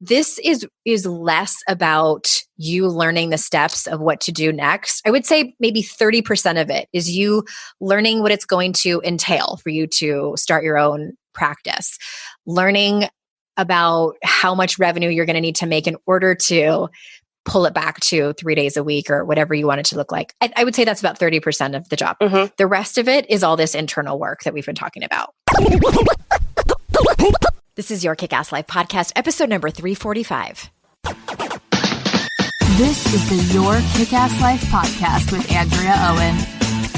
this is less about you learning the steps of what to do next. I would say maybe 30% of it is you learning what it's going to entail for you to start your own practice, learning about how much revenue you're going to need to make in order to pull it back to 3 days a week or whatever you want it to look like. I would say that's about 30% of the job. Mm-hmm. The rest of it is all this internal work that we've been talking about. This is your Kick-Ass Life podcast, episode number 345. This is the Your Kick-Ass Life podcast with Andrea Owen,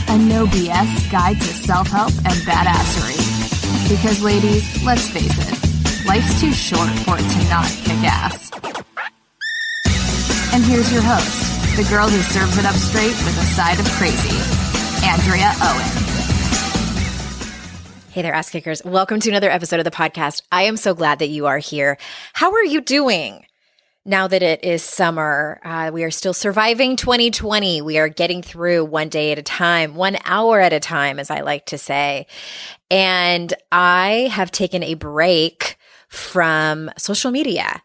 a no BS guide to self-help and badassery. Because ladies, let's face it, life's too short for it to not kick ass. And here's your host, the girl who serves it up straight with a side of crazy, Andrea Owen. Hey there, ass kickers. Welcome to another episode of the podcast. I am so glad that you are here. How are you doing now that it is summer? We are still surviving 2020. We are getting through one day at a time, 1 hour at a time, as I like to say. And I have taken a break from social media.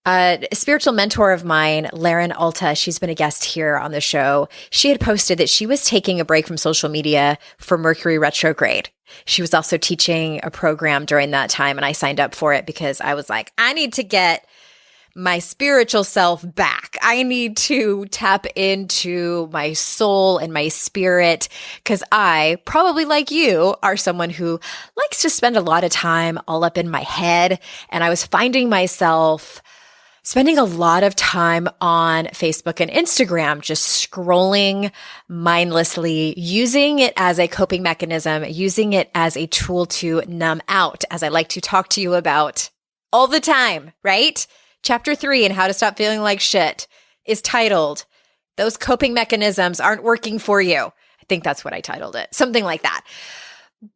A spiritual mentor of mine, Laren Alta, she's been a guest here on the show. She had posted that she was taking a break from social media for Mercury retrograde. She was also teaching a program during that time, and I signed up for it because I was like, I need to get my spiritual self back. I need to tap into my soul and my spirit because I, probably like you, are someone who likes to spend a lot of time all up in my head, and I was finding myself spending a lot of time on Facebook and Instagram, just scrolling mindlessly, using it as a coping mechanism, using it as a tool to numb out, as I like to talk to you about all the time, right? Chapter 3 in How to Stop Feeling Like Shit is titled, Those Coping Mechanisms Aren't Working for You. I think that's what I titled it, something like that.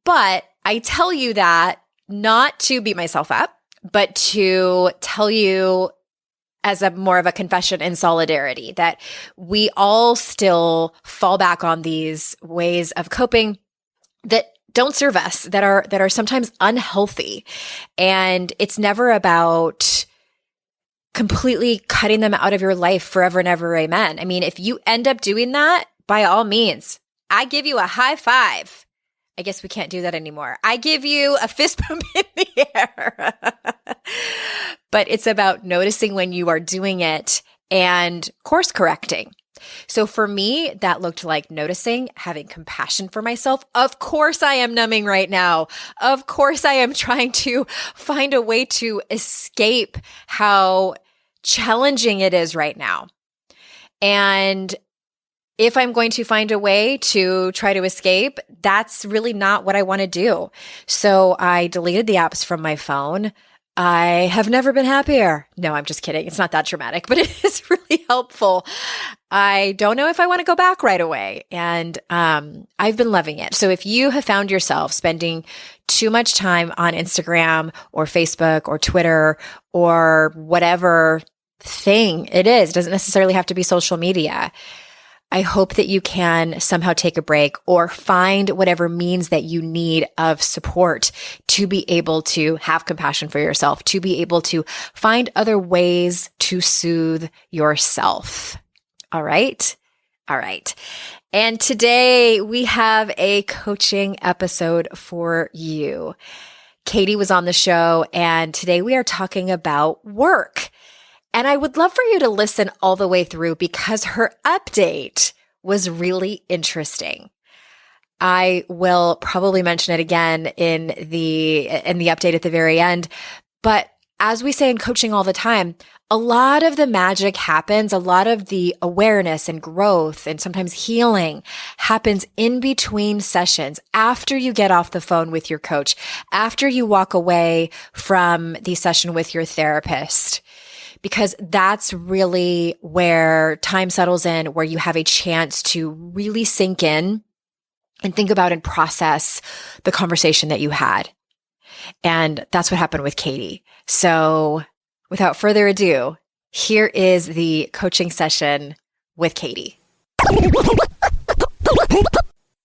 But I tell you that not to beat myself up, but to tell you as a more of a confession in solidarity that we all still fall back on these ways of coping that don't serve us, that are sometimes unhealthy. And it's never about completely cutting them out of your life forever and ever. Amen. I mean, if you end up doing that, by all means, I give you a high five. I guess we can't do that anymore. I give you a fist bump in the air. But it's about noticing when you are doing it and course correcting. So for me, that looked like noticing, having compassion for myself. Of course I am numbing right now. Of course I am trying to find a way to escape how challenging it is right now. And if I'm going to find a way to try to escape, that's really not what I want to do. So I deleted the apps from my phone. I have never been happier. No, I'm just kidding. It's not that dramatic, but it is really helpful. I don't know if I want to go back right away. And I've been loving it. So if you have found yourself spending too much time on Instagram or Facebook or Twitter or whatever thing it is, it doesn't necessarily have to be social media. I hope that you can somehow take a break or find whatever means that you need of support to be able to have compassion for yourself, to be able to find other ways to soothe yourself. All right? All right. And today we have a coaching episode for you. Katie was on the show, and today we are talking about work. And I would love for you to listen all the way through because her update was really interesting. I will probably mention it again in the update at the very end. But as we say in coaching all the time, a lot of the magic happens, a lot of the awareness and growth and sometimes healing happens in between sessions after you get off the phone with your coach, after you walk away from the session with your therapist. Because that's really where time settles in, where you have a chance to really sink in and think about and process the conversation that you had. And that's what happened with Katie. So without further ado, here is the coaching session with Katie.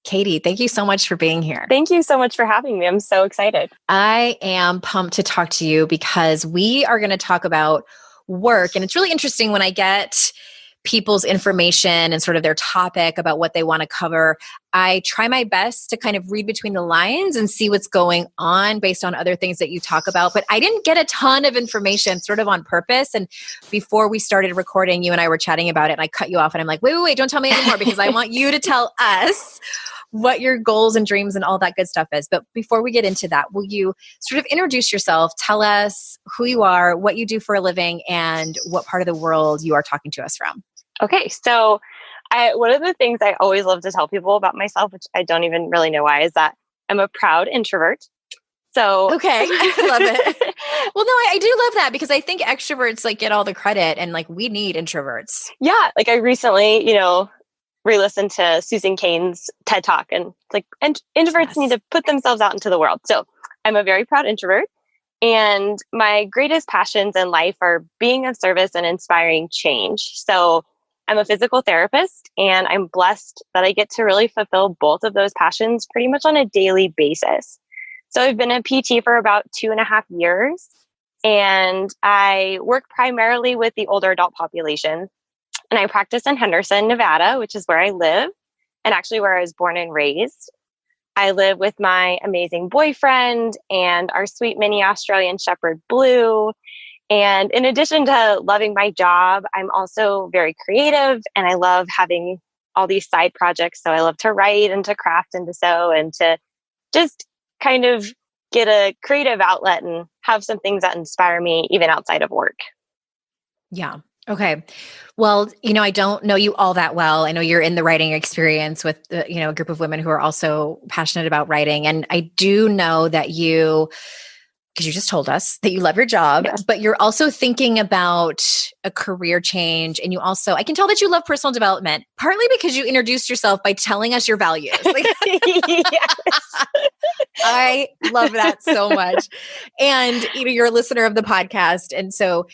Katie, thank you so much for being here. Thank you so much for having me. I'm so excited. I am pumped to talk to you because we are going to talk about work. And it's really interesting when I get people's information and sort of their topic about what they want to cover. I try my best to kind of read between the lines and see what's going on based on other things that you talk about. But I didn't get a ton of information sort of on purpose. And before we started recording, you and I were chatting about it and I cut you off and I'm like, wait, don't tell me anymore because I want you to tell us what your goals and dreams and all that good stuff is. But before we get into that, will you sort of introduce yourself, tell us who you are, what you do for a living, and what part of the world you are talking to us from? Okay, so one of the things I always love to tell people about myself, which I don't even really know why, is that I'm a proud introvert. So okay, I love it. Well, no, I do love that because I think extroverts like get all the credit and like we need introverts. Yeah, like I recently, re-listened to Susan Cain's TED Talk and it's like introverts need to put themselves out into the world. So I'm a very proud introvert. And my greatest passions in life are being of service and inspiring change. So I'm a physical therapist and I'm blessed that I get to really fulfill both of those passions pretty much on a daily basis. So I've been a PT for about 2.5 years and I work primarily with the older adult population. And I practice in Henderson, Nevada, which is where I live and actually where I was born and raised. I live with my amazing boyfriend and our sweet mini Australian Shepherd, Blue. And in addition to loving my job, I'm also very creative and I love having all these side projects. So I love to write and to craft and to sew and to just kind of get a creative outlet and have some things that inspire me even outside of work. Yeah. Okay. Well, I don't know you all that well. I know you're in the writing experience with, a group of women who are also passionate about writing. And I do know that because you just told us that you love your job, yes, but you're also thinking about a career change. And I can tell that you love personal development, partly because you introduced yourself by telling us your values. I love that so much. And, you're a listener of the podcast. And so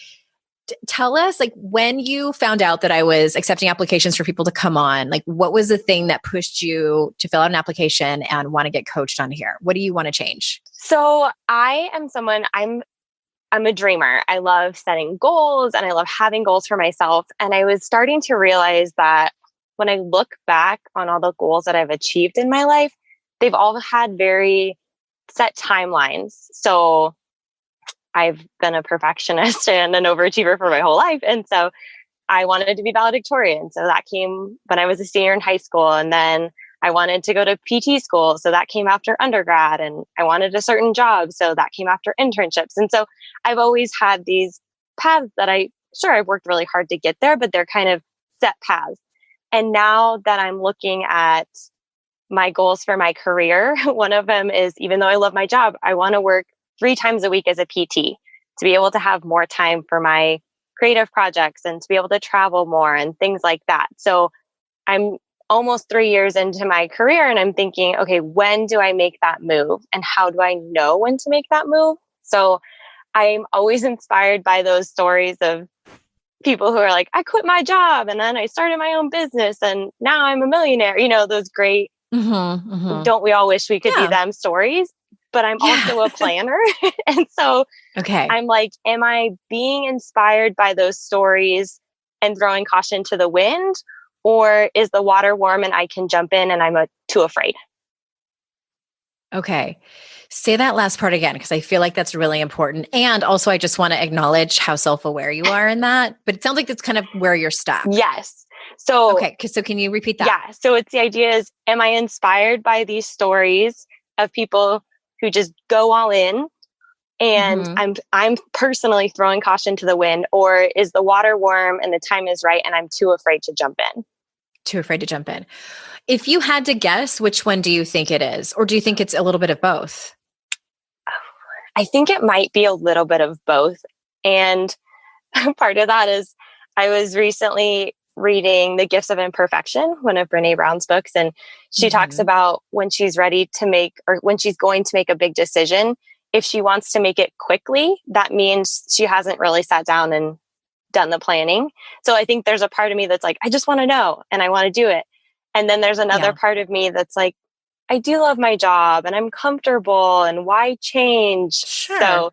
tell us, when you found out that I was accepting applications for people to come on, what was the thing that pushed you to fill out an application and want to get coached on here? What do you want to change? So I am I'm a dreamer. I love setting goals and I love having goals for myself. And I was starting to realize that when I look back on all the goals that I've achieved in my life, they've all had very set timelines. So I've been a perfectionist and an overachiever for my whole life. And so I wanted to be valedictorian. So that came when I was a senior in high school. And then I wanted to go to PT school. So that came after undergrad. And I wanted a certain job. So that came after internships. And so I've always had these paths that I've worked really hard to get there, but they're kind of set paths. And now that I'm looking at my goals for my career, one of them is, even though I love my job, I want to work 3 times a week as a PT to be able to have more time for my creative projects and to be able to travel more and things like that. So I'm almost 3 years into my career and I'm thinking, okay, when do I make that move? And how do I know when to make that move? So I'm always inspired by those stories of people who are like, I quit my job and then I started my own business and now I'm a millionaire. Those great, don't we all wish we could be them stories? But I'm also a planner. And so I'm like, am I being inspired by those stories and throwing caution to the wind? Or is the water warm and I can jump in and I'm too afraid? Okay. Say that last part again, because I feel like that's really important. And also, I just want to acknowledge how self-aware you are in that. But it sounds like that's kind of where you're stuck. Yes. So, so can you repeat that? Yeah. So it's the idea is, am I inspired by these stories of people who just go all in and I'm personally throwing caution to the wind, or is the water warm and the time is right and I'm too afraid to jump in? Too afraid to jump in. If you had to guess, which one do you think it is? Or do you think it's a little bit of both? I think it might be a little bit of both. And part of that is I was recently reading The Gifts of Imperfection, one of Brené Brown's books. And she talks about when she's ready to make, or when she's going to make a big decision, if she wants to make it quickly, that means she hasn't really sat down and done the planning. So I think there's a part of me that's like, I just want to know and I want to do it. And then there's another Yeah. part of me that's like, I do love my job and I'm comfortable and why change? Sure. So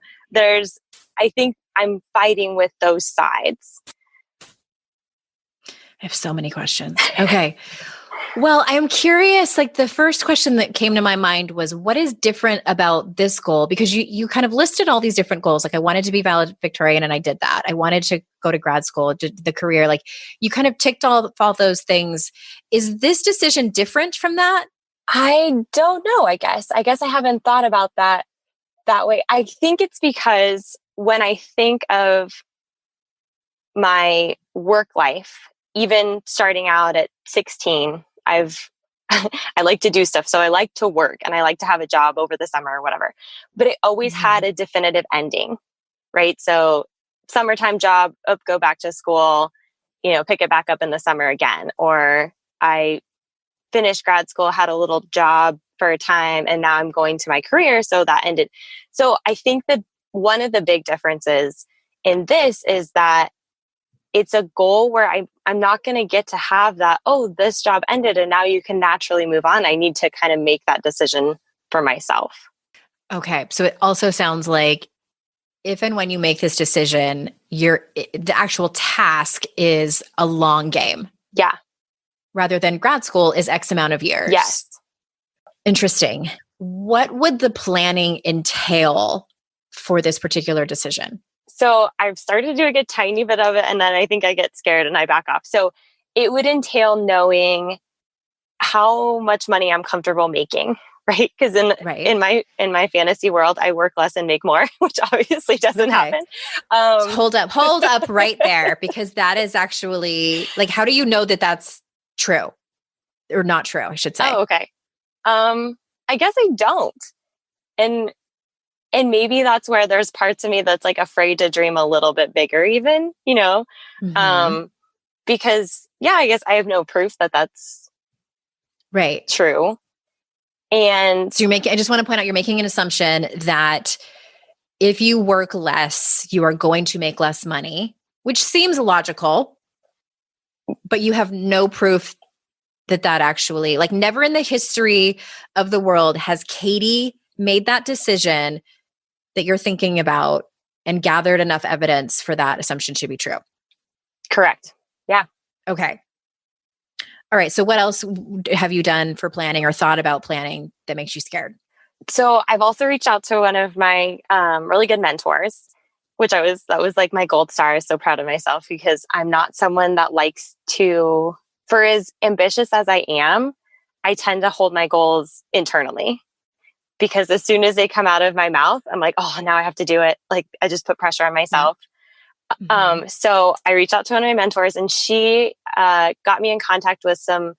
I think I'm fighting with those sides. I have so many questions. Okay. Well, I'm curious, like the first question that came to my mind was what is different about this goal? Because you kind of listed all these different goals. Like I wanted to be valedictorian and I did that. I wanted to go to grad school, the career, like you kind of ticked all those things. Is this decision different from that? I don't know, I guess. I haven't thought about that way. I think it's because when I think of my work life, even starting out at 16, I like to do stuff. So I like to work and I like to have a job over the summer or whatever. But it always had a definitive ending, right? So summertime job, go back to school, pick it back up in the summer again. Or I finished grad school, had a little job for a time, and now I'm going to my career. So that ended. So I think that one of the big differences in this is that it's a goal where I'm not going to get to have that, oh, this job ended and now you can naturally move on. I need to kind of make that decision for myself. Okay. So it also sounds like if and when you make this decision, the actual task is a long game. Yeah. Rather than grad school is X amount of years. Yes. Interesting. What would the planning entail for this particular decision? So I've started doing a tiny bit of it and then I think I get scared and I back off. So it would entail knowing how much money I'm comfortable making, right? Because in my fantasy world, I work less and make more, which obviously doesn't happen. So hold up right there, because that is actually like, how do you know that that's true or not true? I should say. Oh, okay. I guess I don't. And maybe that's where there's parts of me that's like afraid to dream a little bit bigger, even, because I guess I have no proof that that's right. True. And so I just want to point out, you're making an assumption that if you work less, you are going to make less money, which seems logical, but you have no proof that actually, like, never in the history of the world has Katie made that decision that you're thinking about and gathered enough evidence for that assumption to be true. Correct. Yeah. Okay. All right. So what else have you done for planning or thought about planning that makes you scared? So I've also reached out to one of my really good mentors, that was like my gold star. I was so proud of myself because I'm not someone that likes to, for as ambitious as I am, I tend to hold my goals internally. Because as soon as they come out of my mouth, I'm like, oh, now I have to do it. Like I just put pressure on myself. Mm-hmm. So I reached out to one of my mentors and she got me in contact with some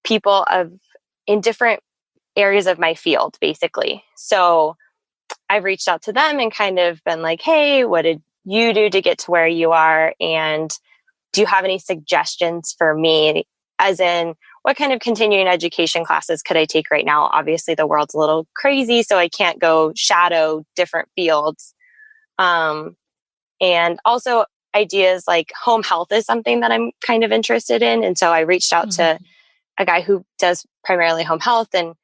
people in different areas of my field, basically. So I've reached out to them and kind of been like, hey, what did you do to get to where you are? And do you have any suggestions for me? As in, what kind of continuing education classes could I take right now? Obviously, the world's a little crazy, so I can't go shadow different fields. And also ideas like home health is something that I'm kind of interested in. And so I reached out to a guy who does primarily home health and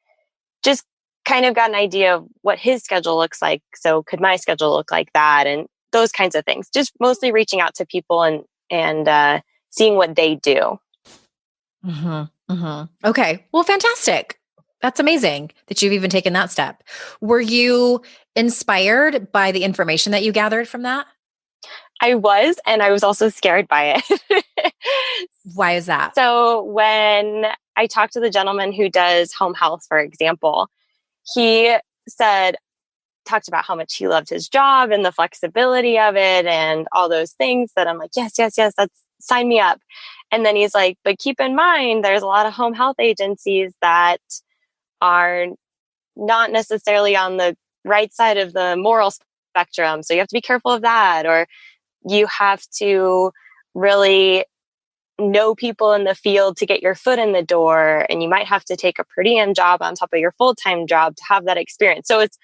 just kind of got an idea of what his schedule looks like. So could my schedule look like that? And those kinds of things. Just mostly reaching out to people and seeing what they do. Okay. Well, fantastic. That's amazing that you've even taken that step. Were you inspired by the information that you gathered from that? I was, and I was also scared by it. Why is that? So when I talked to the gentleman who does home health, for example, he talked about how much he loved his job and the flexibility of it and all those things that I'm like, yes, sign me up. And then he's like, but keep in mind, there's a lot of home health agencies that are not necessarily on the right side of the moral spectrum. So you have to be careful of that. Or you have to really know people in the field to get your foot in the door. And you might have to take a per diem job on top of your full-time job to have that experience. So it's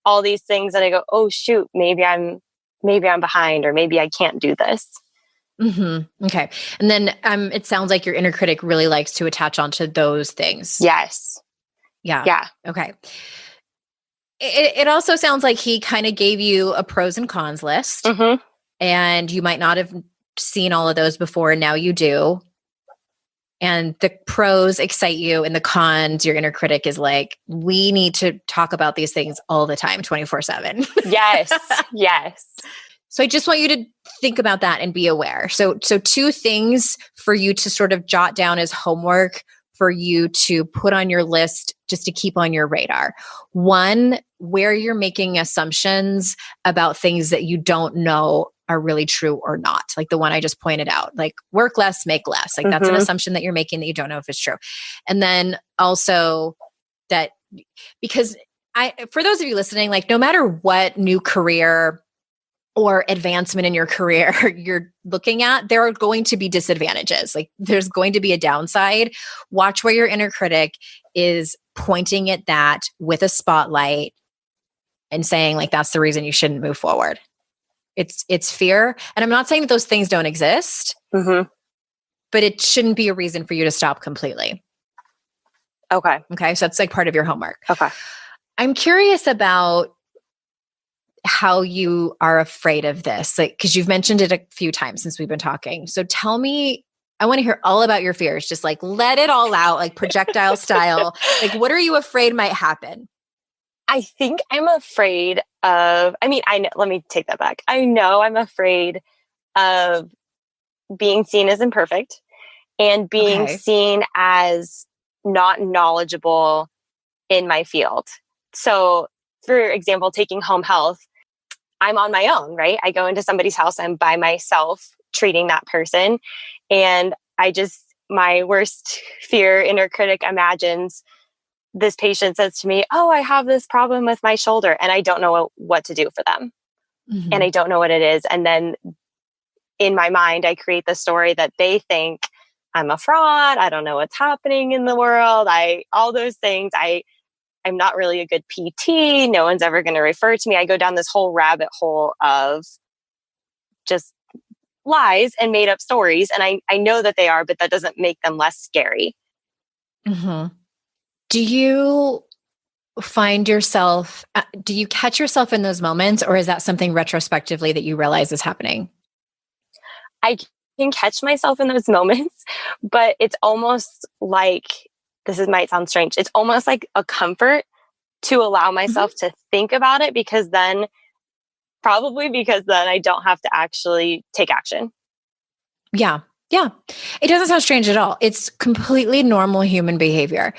all these things that I go, oh, shoot, maybe I'm behind, or maybe I can't do this. Okay. And then it sounds like your inner critic really likes to attach onto those things. Yes. Yeah. Yeah. Okay. It also sounds like he kind of gave you a pros and cons list, and you might not have seen all of those before, and now you do. And the pros excite you, and the cons, your inner critic is like, we need to talk about these things all the time, 24/7. Yes. Yes. So I just want you to think about that and be aware. So two things for you to sort of jot down as homework for you to put on your list just to keep on your radar. One, where you're making assumptions about things that you don't know are really true or not. Like the one I just pointed out, like work less, make less. Like that's an assumption that you're making that you don't know if it's true. And then also that, because for those of you listening, like no matter what new career or advancement in your career you're looking at, there are going to be disadvantages. Like there's going to be a downside. Watch where your inner critic is pointing at that with a spotlight and saying like, that's the reason you shouldn't move forward. It's fear. And I'm not saying that those things don't exist, but it shouldn't be a reason for you to stop completely. Okay. Okay. So that's like part of your homework. Okay. I'm curious about how you are afraid of this, like, because you've mentioned it a few times since we've been talking. So tell me, I want to hear all about your fears. Just like let it all out, like projectile style. Like, what are you afraid might happen? I think I'm afraid of, let me take that back. I know I'm afraid of being seen as imperfect and being seen as not knowledgeable in my field. So, for example, taking home health, I'm on my own, right? I go into somebody's house, I'm by myself treating that person. And my worst fear, inner critic imagines this patient says to me, oh, I have this problem with my shoulder, and I don't know what to do for them. And I don't know what it is. And then in my mind, I create the story that they think I'm a fraud. I don't know what's happening in the world. All those things. I'm not really a good PT. No one's ever going to refer to me. I go down this whole rabbit hole of just lies and made up stories. And I know that they are, but that doesn't make them less scary. Do you find yourself, do you catch yourself in those moments, or is that something retrospectively that you realize is happening? I can catch myself in those moments, but it's almost like, might sound strange. It's almost like a comfort to allow myself to think about it, because then I don't have to actually take action. Yeah. Yeah. It doesn't sound strange at all. It's completely normal human behavior.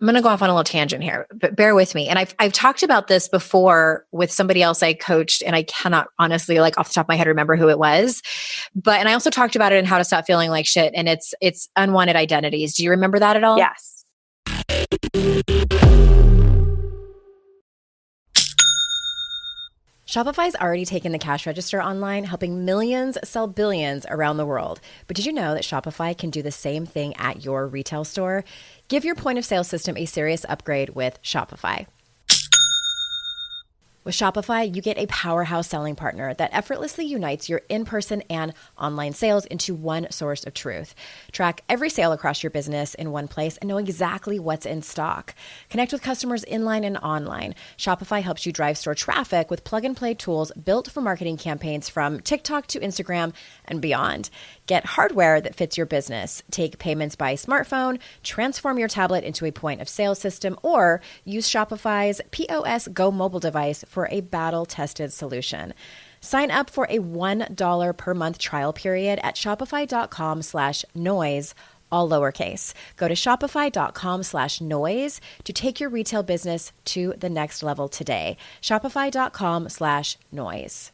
I'm going to go off on a little tangent here, but bear with me. And I've talked about this before with somebody else I coached, and I cannot honestly, like off the top of my head, remember who it was. And I also talked about it in How to Stop Feeling Like Shit. And it's Unwanted Identities. Do you remember that at all? Yes. Shopify's already taken the cash register online, helping millions sell billions around the world. But did you know that Shopify can do the same thing at your retail store? Give your point of sale system a serious upgrade with Shopify. With Shopify, you get a powerhouse selling partner that effortlessly unites your in-person and online sales into one source of truth. Track every sale across your business in one place and know exactly what's in stock. Connect with customers inline and online. Shopify helps you drive store traffic with plug-and-play tools built for marketing campaigns from TikTok to Instagram and beyond. Get hardware that fits your business. Take payments by smartphone, transform your tablet into a point of sale system, or use Shopify's POS Go mobile device for a battle-tested solution. Sign up for a $1 per month trial period at shopify.com/noise, all lowercase. Go to shopify.com/noise to take your retail business to the next level today. Shopify.com/noise.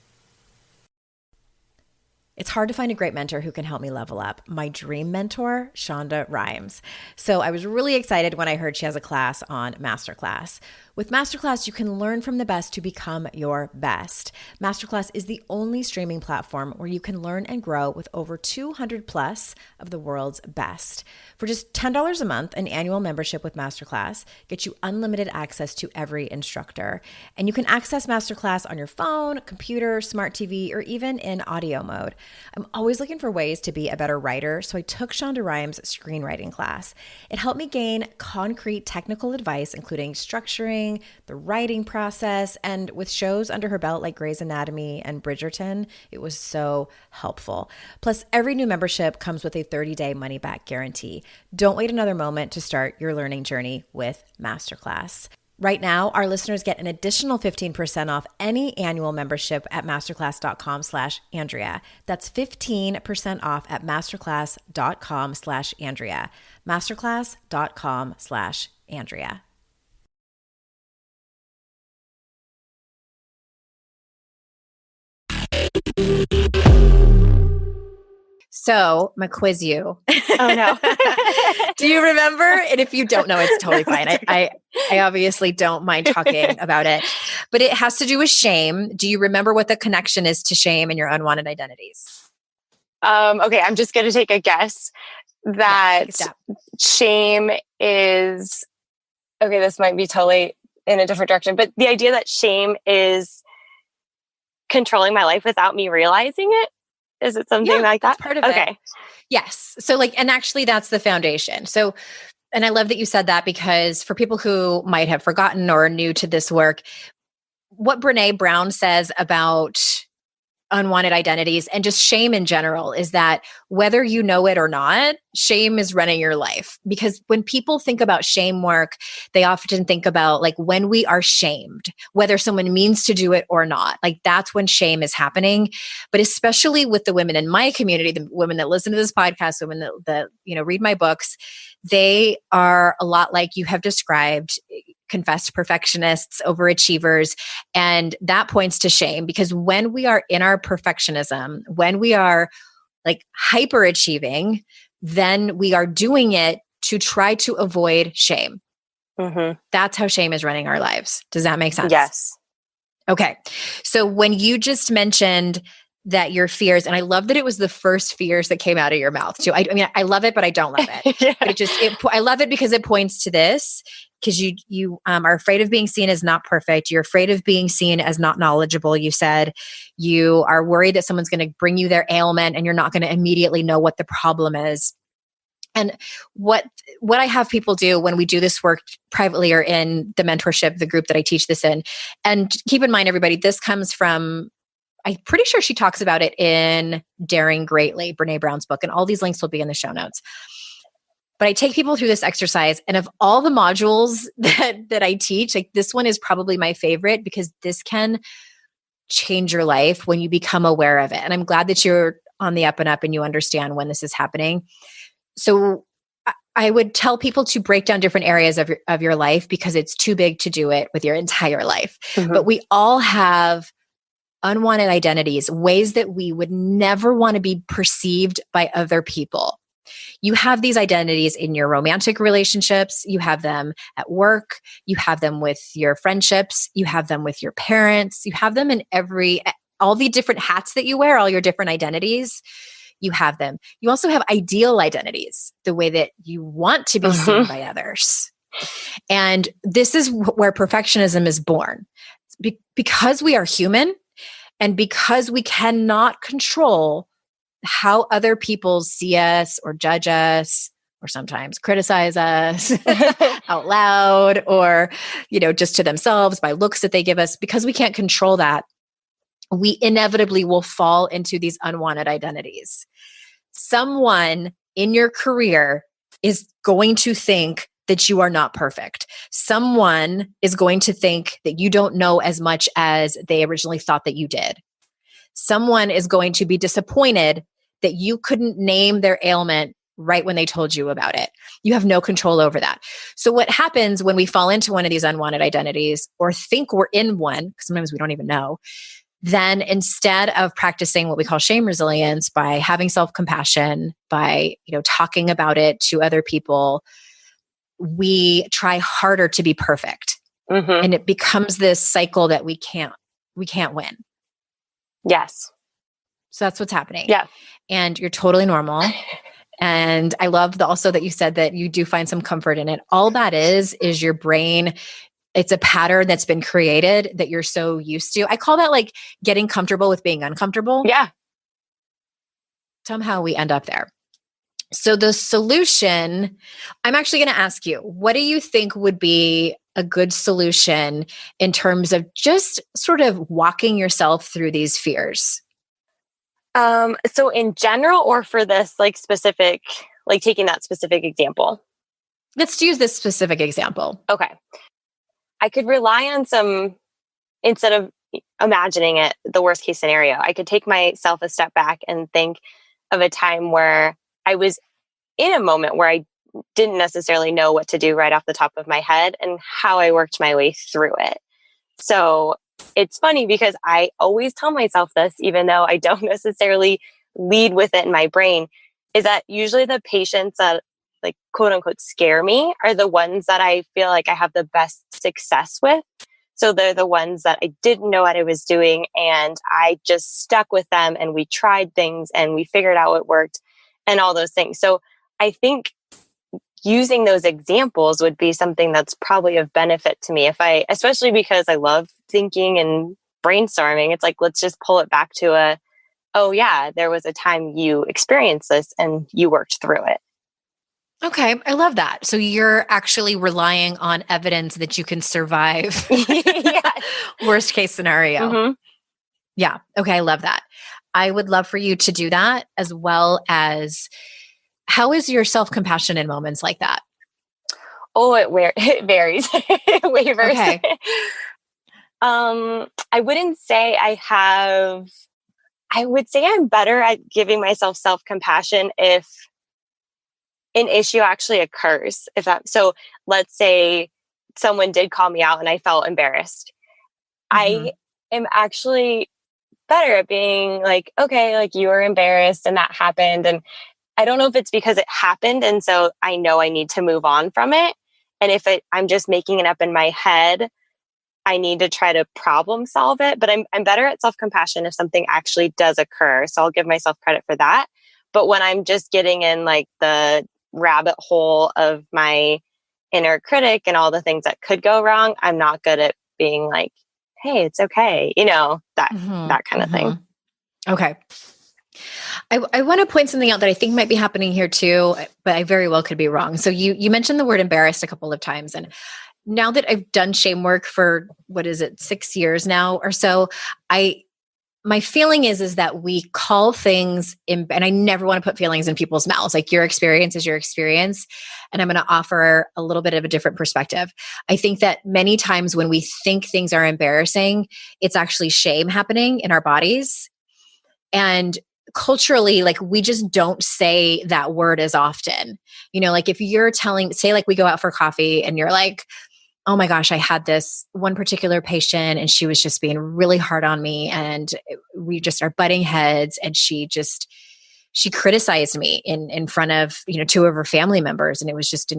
It's hard to find a great mentor who can help me level up. My dream mentor, Shonda Rhimes. So I was really excited when I heard she has a class on Masterclass. With Masterclass, you can learn from the best to become your best. Masterclass is the only streaming platform where you can learn and grow with over 200 plus of the world's best. For just $10 a month, an annual membership with Masterclass gets you unlimited access to every instructor. And you can access Masterclass on your phone, computer, smart TV, or even in audio mode. I'm always looking for ways to be a better writer, so I took Shonda Rhimes' screenwriting class. It helped me gain concrete technical advice, including structuring, the writing process, and with shows under her belt like Grey's Anatomy and Bridgerton, it was so helpful. Plus, every new membership comes with a 30-day money-back guarantee. Don't wait another moment to start your learning journey with Masterclass. Right now, our listeners get an additional 15% off any annual membership at masterclass.com/Andrea. That's 15% off at masterclass.com/Andrea. Masterclass.com/Andrea. So, I'm going to quiz you. Oh, no. Do you remember? And if you don't know, it's totally fine. I obviously don't mind talking about it, but it has to do with shame. Do you remember what the connection is to shame and your unwanted identities? Okay, I'm just going to take a guess that shame is, okay, this might be totally in a different direction, but the idea that shame is controlling my life without me realizing it. Is it something like that? Part of it. Yes. So and actually that's the foundation. So, and I love that you said that, because for people who might have forgotten or are new to this work, what Brené Brown says about unwanted identities and just shame in general is that whether you know it or not, shame is running your life. Because when people think about shame work, they often think about like when we are shamed, whether someone means to do it or not, like that's when shame is happening. But especially with the women in my community, the women that listen to this podcast, women that read my books, they are a lot like you have described, confessed perfectionists, overachievers. And that points to shame, because when we are in our perfectionism, when we are like hyperachieving, then we are doing it to try to avoid shame. Mm-hmm. That's how shame is running our lives. Does that make sense? Yes. Okay. So when you just mentioned that your fears, and I love that it was the first fears that came out of your mouth too. I mean, I love it, but I don't love it. Yeah. But I love it because it points to this, because you are afraid of being seen as not perfect. You're afraid of being seen as not knowledgeable. You said you are worried that someone's going to bring you their ailment and you're not going to immediately know what the problem is. And what I have people do when we do this work privately or in the mentorship, the group that I teach this in, and keep in mind, everybody, this comes from, I'm pretty sure she talks about it in Daring Greatly, Brené Brown's book, and all these links will be in the show notes. But I take people through this exercise, and of all the modules that I teach, like this one is probably my favorite, because this can change your life when you become aware of it. And I'm glad that you're on the up and up and you understand when this is happening. So I would tell people to break down different areas of your life, because it's too big to do it with your entire life. Mm-hmm. But we all have unwanted identities, ways that we would never want to be perceived by other people. You have these identities in your romantic relationships. You have them at work. You have them with your friendships. You have them with your parents. You have them in all the different hats that you wear, all your different identities. You have them. You also have ideal identities, the way that you want to be seen by others. And this is where perfectionism is born. Because we are human, and because we cannot control how other people see us or judge us, or sometimes criticize us out loud, or, just to themselves by looks that they give us, because we can't control that, we inevitably will fall into these unwanted identities. Someone in your career is going to think that you are not perfect. Someone is going to think that you don't know as much as they originally thought that you did. Someone is going to be disappointed that you couldn't name their ailment right when they told you about it. You have no control over that. So what happens when we fall into one of these unwanted identities, or think we're in one, because sometimes we don't even know, then instead of practicing what we call shame resilience by having self-compassion, by talking about it to other people, we try harder to be perfect. Mm-hmm. And it becomes this cycle that we can't win. Yes. So that's what's happening. Yeah. And you're totally normal. And I love also that you said that you do find some comfort in it. All that is your brain. It's a pattern that's been created that you're so used to. I call that like getting comfortable with being uncomfortable. Yeah. somehow we end up there. So the solution, I'm actually going to ask you, what do you think would be a good solution in terms of just sort of walking yourself through these fears? So in general, or for this like specific, like taking that specific example? Let's use this specific example. Okay. I could rely on some, instead of imagining it, the worst case scenario, I could take myself a step back and think of a time where I was in a moment where I didn't necessarily know what to do right off the top of my head and how I worked my way through it. So it's funny because I always tell myself this, even though I don't necessarily lead with it in my brain, is that usually the patients that like quote unquote scare me are the ones that I feel like I have the best success with. So they're the ones that I didn't know what I was doing and I just stuck with them and we tried things and we figured out what worked and all those things. So I think using those examples would be something that's probably of benefit to me especially because I love thinking and brainstorming. It's like, let's just pull it back to oh yeah, there was a time you experienced this and you worked through it. Okay, I love that. So you're actually relying on evidence that you can survive worst case scenario. Mm-hmm. Yeah. Okay, I love that. I would love for you to do that, as well as how is your self-compassion in moments like that? Oh, it varies. It wavers. Okay. I wouldn't say I would say I'm better at giving myself self-compassion if an issue actually occurs. So let's say someone did call me out and I felt embarrassed. Mm-hmm. I am actually better at being like, okay, like you were embarrassed and that happened. And I don't know if it's because it happened. And so I know I need to move on from it. And if I'm just making it up in my head, I need to try to problem solve it. But I'm better at self-compassion if something actually does occur. So I'll give myself credit for that. But when I'm just getting in like the rabbit hole of my inner critic and all the things that could go wrong, I'm not good at being like, hey, it's okay. That kind of thing. Okay. I want to point something out that I think might be happening here too, but I very well could be wrong. So you mentioned the word embarrassed a couple of times. And now that I've done shame work for, 6 years now or so, my feeling is that we call things and I never want to put feelings in people's mouths. Like your experience is your experience. And I'm going to offer a little bit of a different perspective. I think that many times when we think things are embarrassing, it's actually shame happening in our bodies. And culturally, like we just don't say that word as often. Like if you're say like we go out for coffee and you're like, oh my gosh, I had this one particular patient and she was just being really hard on me and we just are butting heads and she criticized me in front of, 2 of her family members. And it was just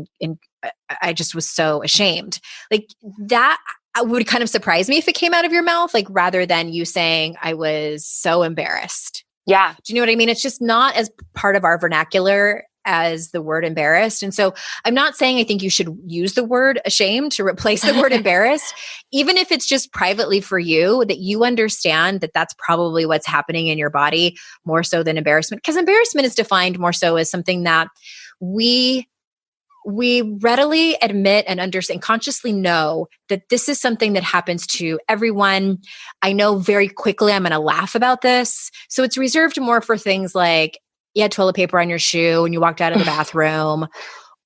I just was so ashamed. Like that would kind of surprise me if it came out of your mouth, like rather than you saying I was so embarrassed. Yeah. Do you know what I mean? It's just not as part of our vernacular as the word embarrassed. And so I'm not saying I think you should use the word ashamed to replace the word embarrassed, even if it's just privately for you, that you understand that that's probably what's happening in your body more so than embarrassment. Because embarrassment is defined more so as something that we readily admit and understand, consciously know that this is something that happens to everyone. I know very quickly I'm going to laugh about this. So it's reserved more for things like you had toilet paper on your shoe when you walked out of the bathroom,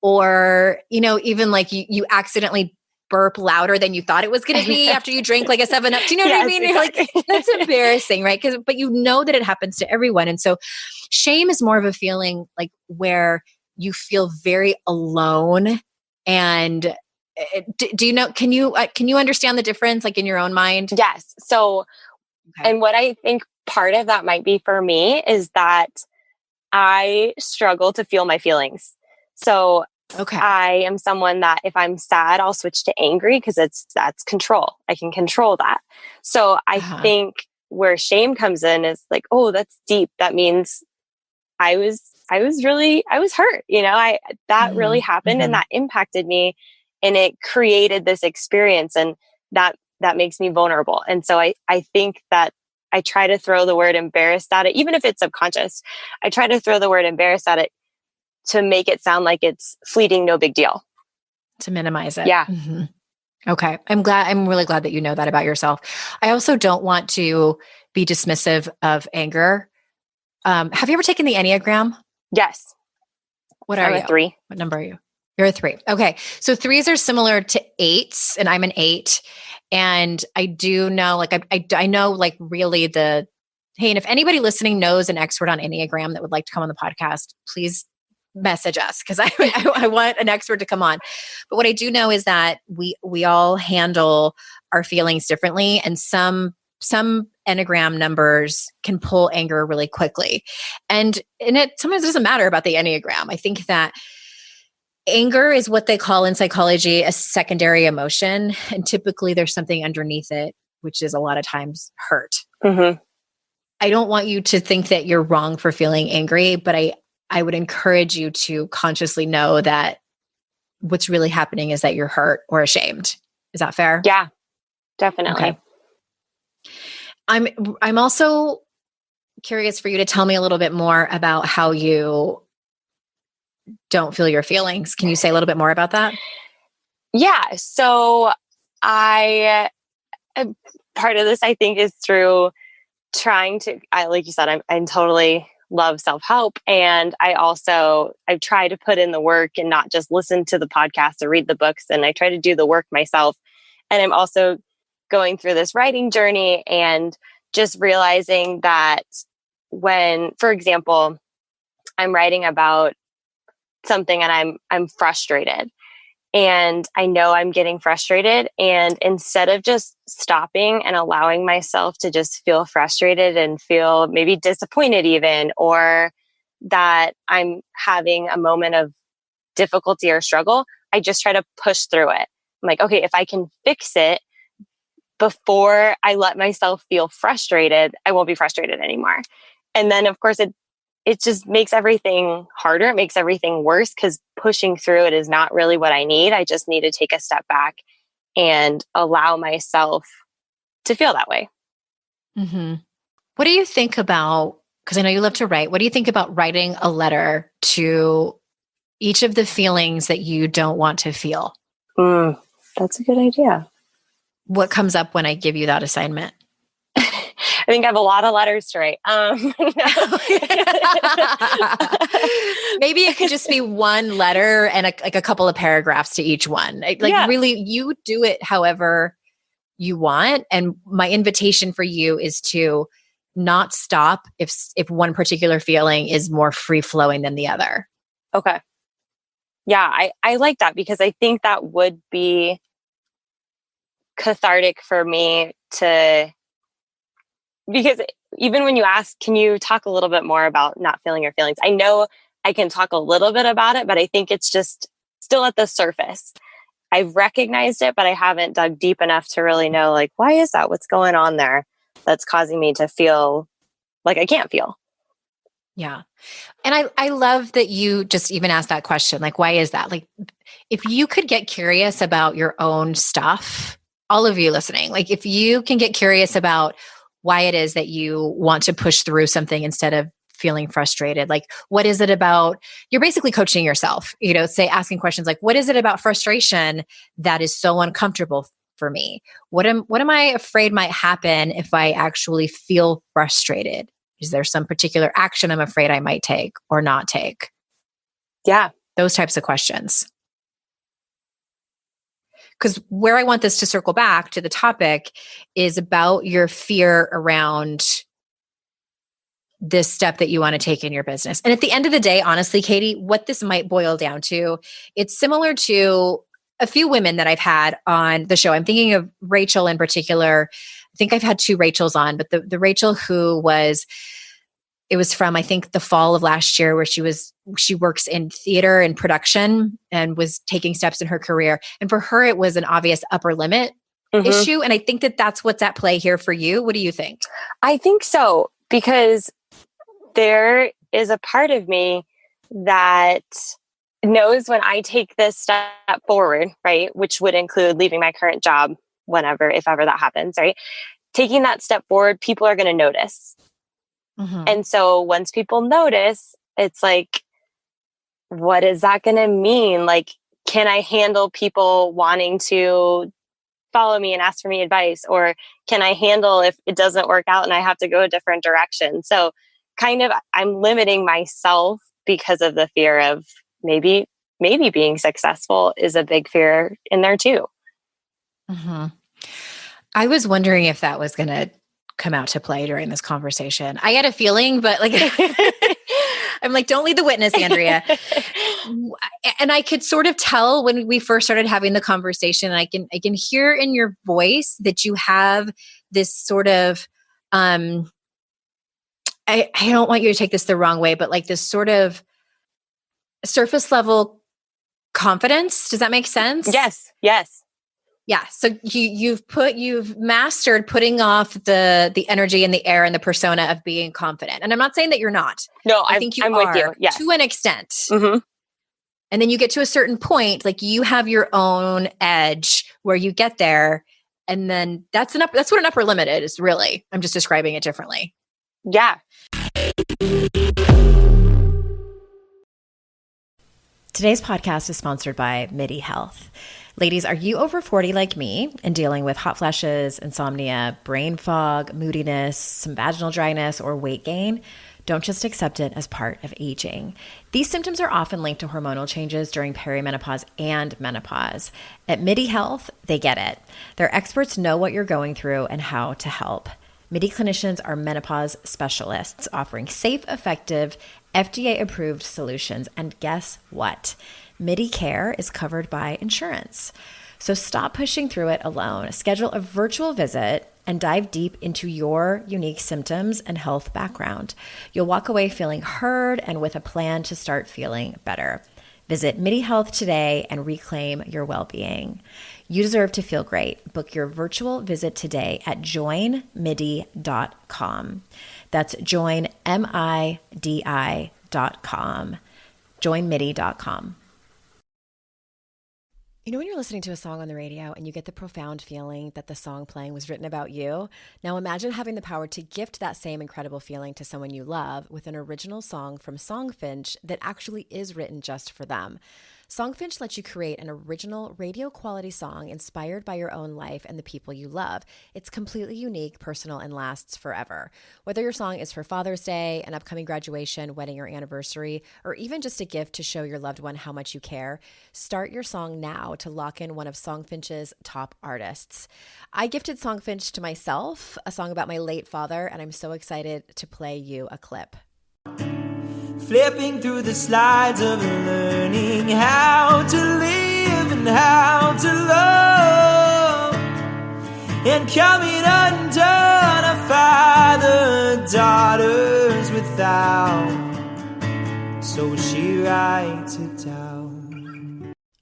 or, even like you accidentally burp louder than you thought it was going to be after you drink like a 7-Up. Do you know what I mean? Exactly. You're like, that's embarrassing, right? But you know that it happens to everyone. And so shame is more of a feeling like where you feel very alone. And do you know, can you understand the difference like in your own mind? Yes. So, okay. And what I think part of that might be for me is that I struggle to feel my feelings. So okay. I am someone that if I'm sad, I'll switch to angry because that's control. I can control that. So I think where shame comes in is like, oh, that's deep. That means I was hurt. That really happened and that impacted me and it created this experience and that makes me vulnerable. And so I think that I try to throw the word embarrassed at it, even if it's subconscious. I try to throw the word embarrassed at it to make it sound like it's fleeting, no big deal. To minimize it. Yeah. Mm-hmm. Okay. I'm really glad that you know that about yourself. I also don't want to be dismissive of anger. Have you ever taken the Enneagram? Yes. What are I'm you? a 3. What number are you? You're a 3. Okay. So 3s are similar to 8s, and I'm an 8. And I do know, like, I know, like, really hey, and if anybody listening knows an expert on Enneagram that would like to come on the podcast, please message us, because I want an expert to come on. But what I do know is that we all handle our feelings differently, and some Enneagram numbers can pull anger really quickly. And it sometimes doesn't matter about the Enneagram. I think that anger is what they call in psychology a secondary emotion. And typically there's something underneath it, which is a lot of times hurt. Mm-hmm. I don't want you to think that you're wrong for feeling angry, but I would encourage you to consciously know that what's really happening is that you're hurt or ashamed. Is that fair? Yeah, definitely. Okay. I'm also curious for you to tell me a little bit more about how you don't feel your feelings. Can you say a little bit more about that? Yeah. So part of this, I think, is through trying to, like you said, I'm totally love self-help. And I try to put in the work and not just listen to the podcast or read the books. And I try to do the work myself. And I'm also going through this writing journey and just realizing that when, for example, I'm writing about something and I'm frustrated, and I know I'm getting frustrated, and instead of just stopping and allowing myself to just feel frustrated and feel maybe disappointed even, or that I'm having a moment of difficulty or struggle, I just try to push through it. I'm like, okay, if I can fix it before I let myself feel frustrated, I won't be frustrated anymore. And then of course it just makes everything harder. It makes everything worse, because pushing through it is not really what I need. I just need to take a step back and allow myself to feel that way. Mm-hmm. What do you think about, because I know you love to write, what do you think about writing a letter to each of the feelings that you don't want to feel? That's a good idea. What comes up when I give you that assignment? I think I have a lot of letters to write. Maybe it could just be one letter and a couple of paragraphs to each one. Really, you do it however you want. And my invitation for you is to not stop if one particular feeling is more free flowing than the other. Okay. Yeah, I like that, because I think that would be cathartic for me because even when you ask, can you talk a little bit more about not feeling your feelings? I know I can talk a little bit about it, but I think it's just still at the surface. I've recognized it, but I haven't dug deep enough to really know, like, why is that? What's going on there that's causing me to feel like I can't feel? Yeah. And I love that you just even asked that question. Like, why is that? Like, if you could get curious about your own stuff, all of you listening, like if you can get curious about why it is that you want to push through something instead of feeling frustrated, like what is it about, you're basically coaching yourself, asking questions like, what is it about frustration that is so uncomfortable for me? What am I afraid might happen if I actually feel frustrated? Is there some particular action I'm afraid I might take or not take? Yeah. Those types of questions. Because where I want this to circle back to the topic is about your fear around this step that you want to take in your business. And at the end of the day, honestly, Katie, what this might boil down to, it's similar to a few women that I've had on the show. I'm thinking of Rachel in particular. I think I've had 2 Rachels on, but the Rachel who it was from, I think, the fall of last year, where she works in theater and production and was taking steps in her career. And for her, it was an obvious upper limit issue. And I think that that's what's at play here for you. What do you think? I think so, because there is a part of me that knows when I take this step forward, right, which would include leaving my current job whenever, if ever that happens, right, taking that step forward, people are going to notice. Mm-hmm. And so once people notice, it's like, what is that going to mean? Like, can I handle people wanting to follow me and ask for me advice? Or can I handle if it doesn't work out and I have to go a different direction? So kind of I'm limiting myself because of the fear of maybe being successful is a big fear in there too. Mm-hmm. I was wondering if that was going to come out to play during this conversation. I had a feeling, but like, I'm like, don't lead the witness, Andrea. And I could sort of tell when we first started having the conversation, I can hear in your voice that you have this sort of, I don't want you to take this the wrong way, but like this sort of surface level confidence. Does that make sense? Yes. Yes. Yeah. So you've mastered putting off the energy and the air and the persona of being confident. And I'm not saying that you're not. No, I think I'm are with you. Yes. To an extent. Mm-hmm. And then you get to a certain point, like you have your own edge where you get there. And then that's what an upper limit is, really. I'm just describing it differently. Yeah. Today's podcast is sponsored by MIDI Health. Ladies, are you over 40 like me and dealing with hot flashes, insomnia, brain fog, moodiness, some vaginal dryness, or weight gain? Don't just accept it as part of aging. These symptoms are often linked to hormonal changes during perimenopause and menopause. At MIDI Health, they get it. Their experts know what you're going through and how to help. MIDI clinicians are menopause specialists offering safe, effective, FDA-approved solutions. And guess what? MIDI care is covered by insurance. So stop pushing through it alone. Schedule a virtual visit and dive deep into your unique symptoms and health background. You'll walk away feeling heard and with a plan to start feeling better. Visit MIDI Health today and reclaim your well-being. You deserve to feel great. Book your virtual visit today at joinmidi.com. That's joinmidi.com. joinmidi.com. You know when you're listening to a song on the radio and you get the profound feeling that the song playing was written about you? Now imagine having the power to gift that same incredible feeling to someone you love with an original song from Songfinch that actually is written just for them. Songfinch lets you create an original radio quality song inspired by your own life and the people you love. It's completely unique, personal, and lasts forever. Whether your song is for Father's Day, an upcoming graduation, wedding, or anniversary, or even just a gift to show your loved one how much you care, start your song now to lock in one of Songfinch's top artists. I gifted Songfinch to myself, a song about my late father, and I'm so excited to play you a clip. Flipping through the slides of learning how to live and how to love, and coming undone a father, daughters without, so she writes it down.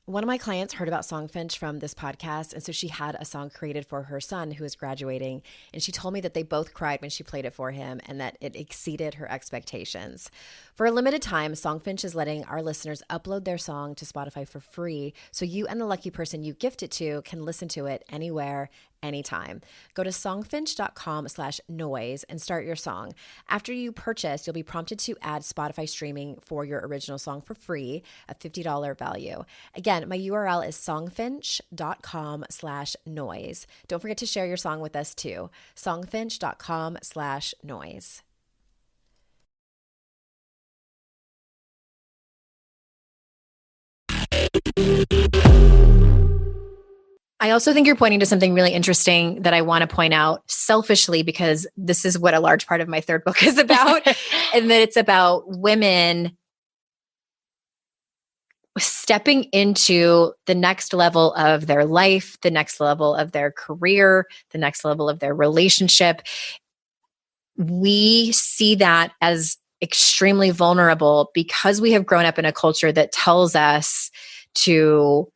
One of my clients heard about Songfinch from this podcast, and so she had a song created for her son who was graduating, and she told me that they both cried when she played it for him and that it exceeded her expectations. For a limited time, Songfinch is letting our listeners upload their song to Spotify for free, so you and the lucky person you gift it to can listen to it anywhere, anytime. Go to songfinch.com/noise and start your song. After you purchase, you'll be prompted to add Spotify streaming for your original song for free, a $50 value. Again, my URL is songfinch.com/noise. Don't forget to share your song with us too. songfinch.com/noise. I also think you're pointing to something really interesting that I want to point out selfishly, because this is what a large part of my third book is about, and that it's about women stepping into the next level of their life, the next level of their career, the next level of their relationship. We see that as extremely vulnerable because we have grown up in a culture that tells us to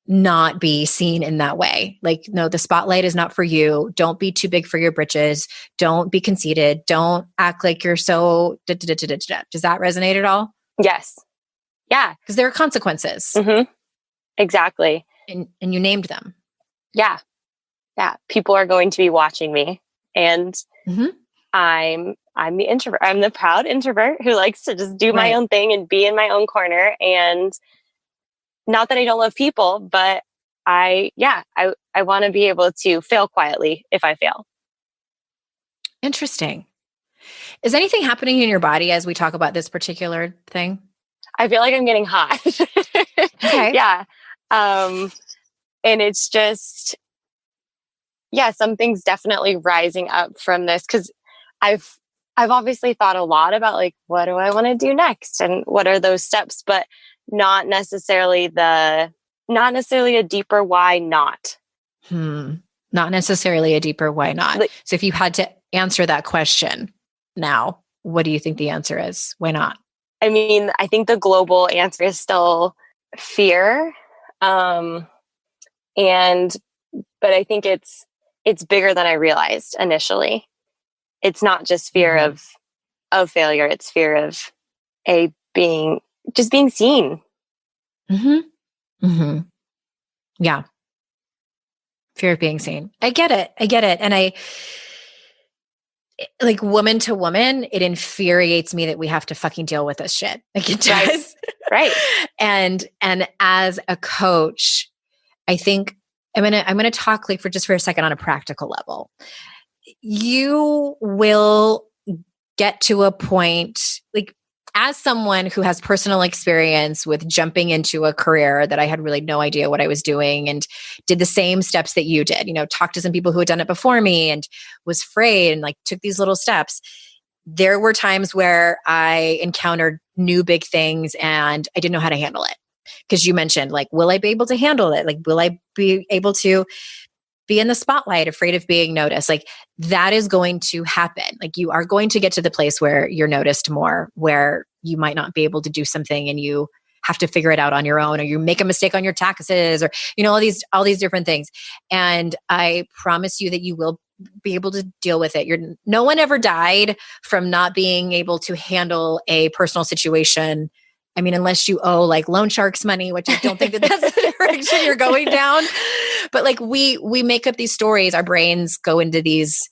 not be seen in that way. Like, no, the spotlight is not for you. Don't be too big for your britches. Don't be conceited. Don't act like you're so Does that resonate at all? Yes. Yeah. Because there are consequences. Mm-hmm. Exactly. And you named them. Yeah. Yeah, people are going to be watching me, and Mm-hmm. I'm the introvert. I'm the proud introvert who likes to just do my Right. own thing and be in my own corner. And not that I don't love people, but I want to be able to fail quietly if I fail. Interesting. Is anything happening in your body as we talk about this particular thing? I feel like I'm getting hot. Okay. Yeah. And it's just, something's definitely rising up from this, because I've obviously thought a lot about like, what do I want to do next and what are those steps, but not necessarily a deeper why not. Not necessarily a deeper why not. Like, So if you had to answer that question now, what do you think the answer is? Why not? I mean, I think the global answer is still fear. But I think it's bigger than I realized initially. It's not just fear of failure. It's fear of being seen. Mm-hmm. Mm-hmm. Yeah. Fear of being seen. I get it. And like, woman to woman, it infuriates me that we have to fucking deal with this shit. Like, it does. Right. And as a coach, I think I'm gonna talk like for a second on a practical level. You will get to a point, like, as someone who has personal experience with jumping into a career that I had really no idea what I was doing, and did the same steps that you did, talked to some people who had done it before me and was afraid and like took these little steps. There were times where I encountered new big things and I didn't know how to handle it. Because you mentioned, like, will I be able to handle it? Like, will I be able to be in the spotlight, afraid of being noticed? Like, that is going to happen. Like, you are going to get to the place where you're noticed more, where you might not be able to do something and you have to figure it out on your own, or you make a mistake on your taxes, or, all these different things. And I promise you that you will be able to deal with it. No one ever died from not being able to handle a personal situation. I mean, unless you owe like loan sharks money, which I don't think that's the direction you're going down. But like, we make up these stories. Our brains go into these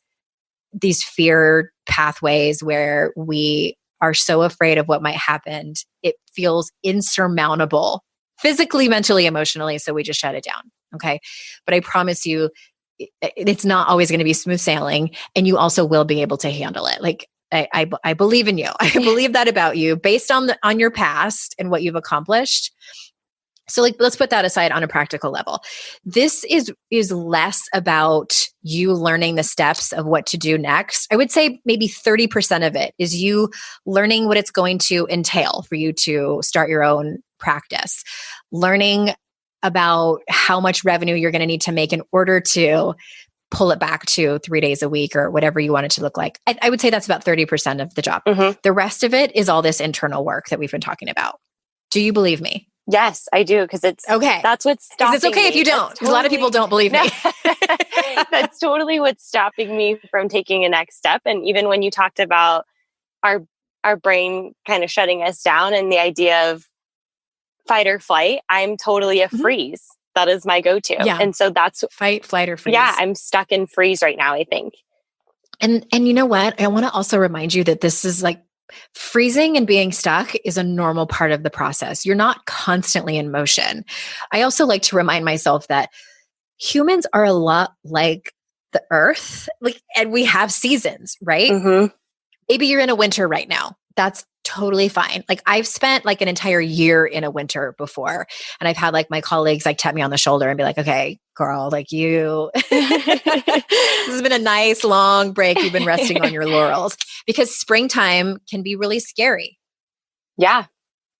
fear pathways where we are so afraid of what might happen. It feels insurmountable, physically, mentally, emotionally. So we just shut it down. Okay. But I promise you, it's not always going to be smooth sailing, and you also will be able to handle it. Like, I believe in you. I believe that about you based on your past and what you've accomplished. So like, let's put that aside on a practical level. This is less about you learning the steps of what to do next. I would say maybe 30% of it is you learning what it's going to entail for you to start your own practice, learning about how much revenue you're going to need to make in order to pull it back to 3 days a week or whatever you want it to look like. I would say that's about 30% of the job. Mm-hmm. The rest of it is all this internal work that we've been talking about. Do you believe me? Yes, I do. Because it's okay. That's what's stopping me. It's okay if you don't. Because a lot of people don't believe me. That's totally what's stopping me from taking a next step. And even when you talked about our brain kind of shutting us down and the idea of fight or flight, I'm totally a freeze. That is my go-to. Yeah. And so that's fight, flight, or freeze. Yeah, I'm stuck in freeze right now, I think. And you know what? I want to also remind you that this is like, freezing and being stuck is a normal part of the process. You're not constantly in motion. I also like to remind myself that humans are a lot like the earth, like, and we have seasons, right? Mm-hmm. Maybe you're in a winter right now. That's totally fine. Like, I've spent like an entire year in a winter before, and I've had like my colleagues like tap me on the shoulder and be like, okay, girl, like this has been a nice long break. You've been resting on your laurels, because springtime can be really scary. Yeah.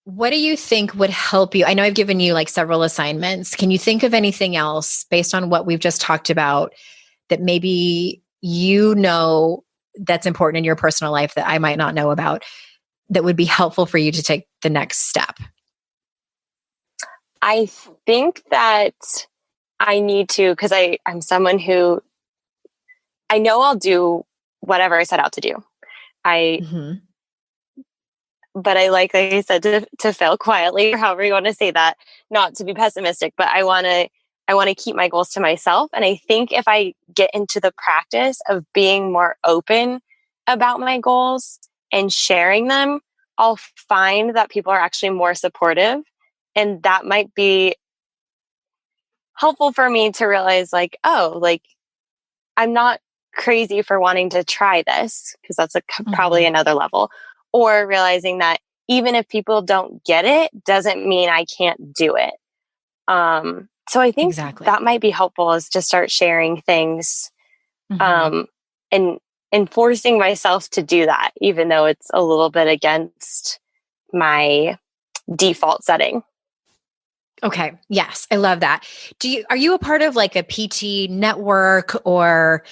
What do you think would help you? I know I've given you like several assignments. Can you think of anything else based on what we've just talked about that maybe that's important in your personal life that I might not know about, that would be helpful for you to take the next step? I think that I need to, because I'm someone who I know I'll do whatever I set out to do. But I like I said, to fail quietly, or however you want to say that, not to be pessimistic, but I want I want to keep my goals to myself. And I think if I get into the practice of being more open about my goals and sharing them, I'll find that people are actually more supportive. And that might be helpful for me to realize like, oh, like I'm not crazy for wanting to try this, because that's probably another level. Or realizing that even if people don't get it, doesn't mean I can't do it. So I think that might be helpful, is to start sharing things, and forcing myself to do that, even though it's a little bit against my default setting. Okay. Yes. I love that. Are you a part of like a PT network or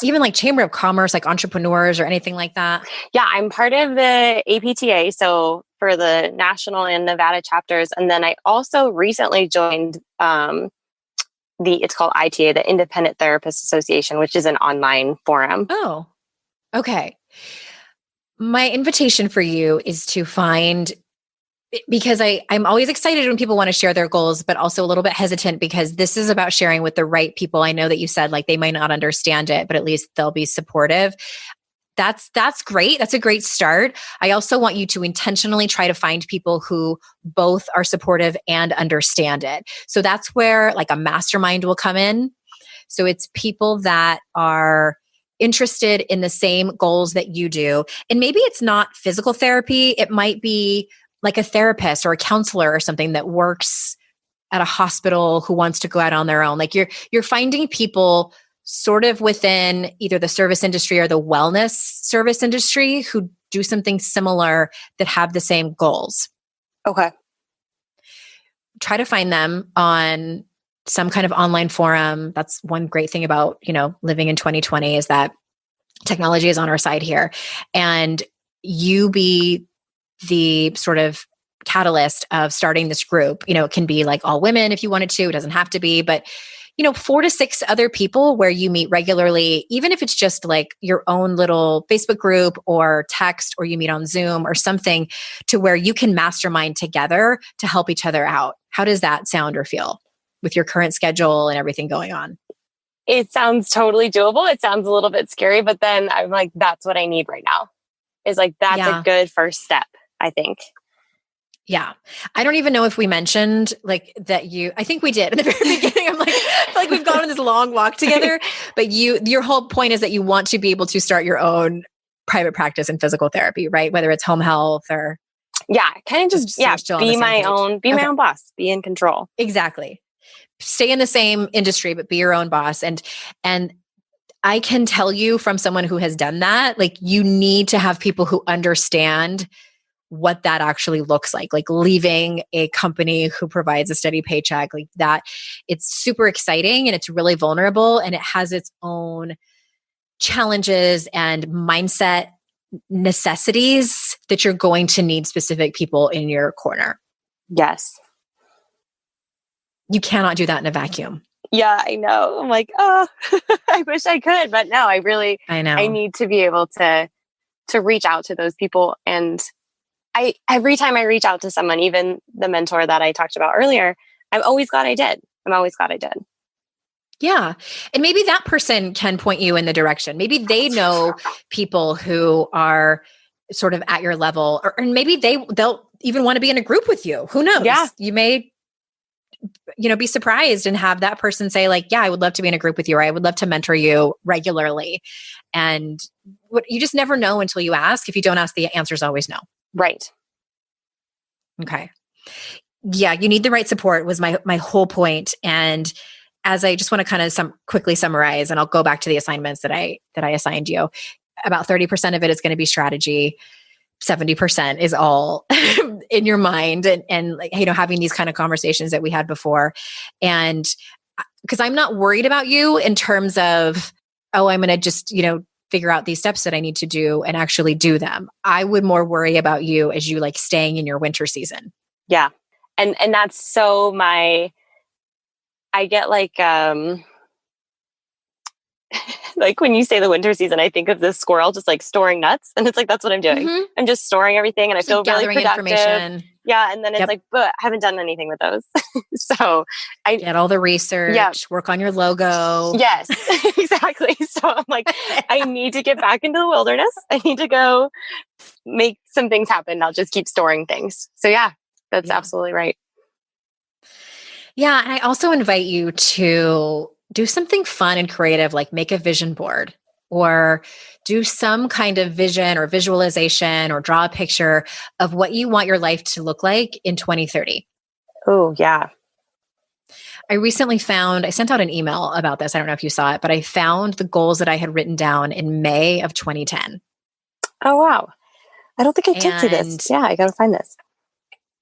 even like Chamber of Commerce, like entrepreneurs or anything like that? Yeah, I'm part of the APTA. So for the national and Nevada chapters. And then I also recently joined it's called ITA, the Independent Therapist Association, which is an online forum. Oh, okay. My invitation for you is to find, because I'm always excited when people want to share their goals, but also a little bit hesitant because this is about sharing with the right people. I know that you said like they might not understand it, but at least they'll be supportive. That's great. That's a great start. I also want you to intentionally try to find people who both are supportive and understand it. So that's where like a mastermind will come in. So it's people that are interested in the same goals that you do. And maybe it's not physical therapy. It might be like a therapist or a counselor or something that works at a hospital who wants to go out on their own. Like you're finding people sort of within either the service industry or the wellness service industry who do something similar that have the same goals. Okay. Try to find them on some kind of online forum. That's one great thing about, living in 2020 is that technology is on our side here, and you be the sort of catalyst of starting this group. It can be like all women if you wanted to, it doesn't have to be, but 4 to 6 other people where you meet regularly, even if it's just like your own little Facebook group or text, or you meet on Zoom or something, to where you can mastermind together to help each other out. How does that sound or feel with your current schedule and everything going on? It sounds totally doable. It sounds a little bit scary, but then I'm like, that's what I need right now. Is like, that's a good first step, I think. Yeah. I don't even know if we mentioned like that I think we did in the very beginning. I'm like, I feel like we've gone on this long walk together, but your whole point is that you want to be able to start your own private practice in physical therapy, right? Whether it's home health or. Yeah. Kind of just be my own boss, be in control. Exactly. Stay in the same industry, but be your own boss. And I can tell you from someone who has done that, like you need to have people who understand what that actually looks like leaving a company who provides a steady paycheck like that. It's super exciting and it's really vulnerable, and it has its own challenges and mindset necessities that you're going to need specific people in your corner. Yes. You cannot do that in a vacuum. Yeah, I know. I'm like, oh, I wish I could, but no, I know. I need to be able to reach out to those people. And every time I reach out to someone, even the mentor that I talked about earlier, I'm always glad I did. Yeah. And maybe that person can point you in the direction. Maybe they know people who are sort of at your level, or maybe they'll even want to be in a group with you. Who knows? Yeah. You may, be surprised and have that person say like, yeah, I would love to be in a group with you, or I would love to mentor you regularly. And you just never know until you ask. If you don't ask, the answer is always no. Right. Okay. Yeah. You need the right support was my whole point. And as I just want to kind of quickly summarize, and I'll go back to the assignments that I assigned you, about 30% of it is going to be strategy. 70% is all in your mind and like, having these kind of conversations that we had before. And because I'm not worried about you in terms of, I'm going to just, figure out these steps that I need to do and actually do them. I would more worry about you as you like staying in your winter season. Yeah. And that's so I get like, like when you say the winter season, I think of this squirrel just like storing nuts. And it's like, that's what I'm doing. Mm-hmm. I'm just storing everything and I feel really productive. Yeah. And then it's Yep. like, but I haven't done anything with those. So I get all the research, work on your logo. Yes, exactly. So I'm like, I need to get back into the wilderness. I need to go make some things happen. I'll just keep storing things. So yeah, that's absolutely right. Yeah. And I also invite you to do something fun and creative, like make a vision board or do some kind of vision or visualization or draw a picture of what you want your life to look like in 2030. Oh, yeah. I recently I sent out an email about this. I don't know if you saw it, but I found the goals that I had written down in May of 2010. Oh, wow. I don't think I did see this. Yeah, I got to find this.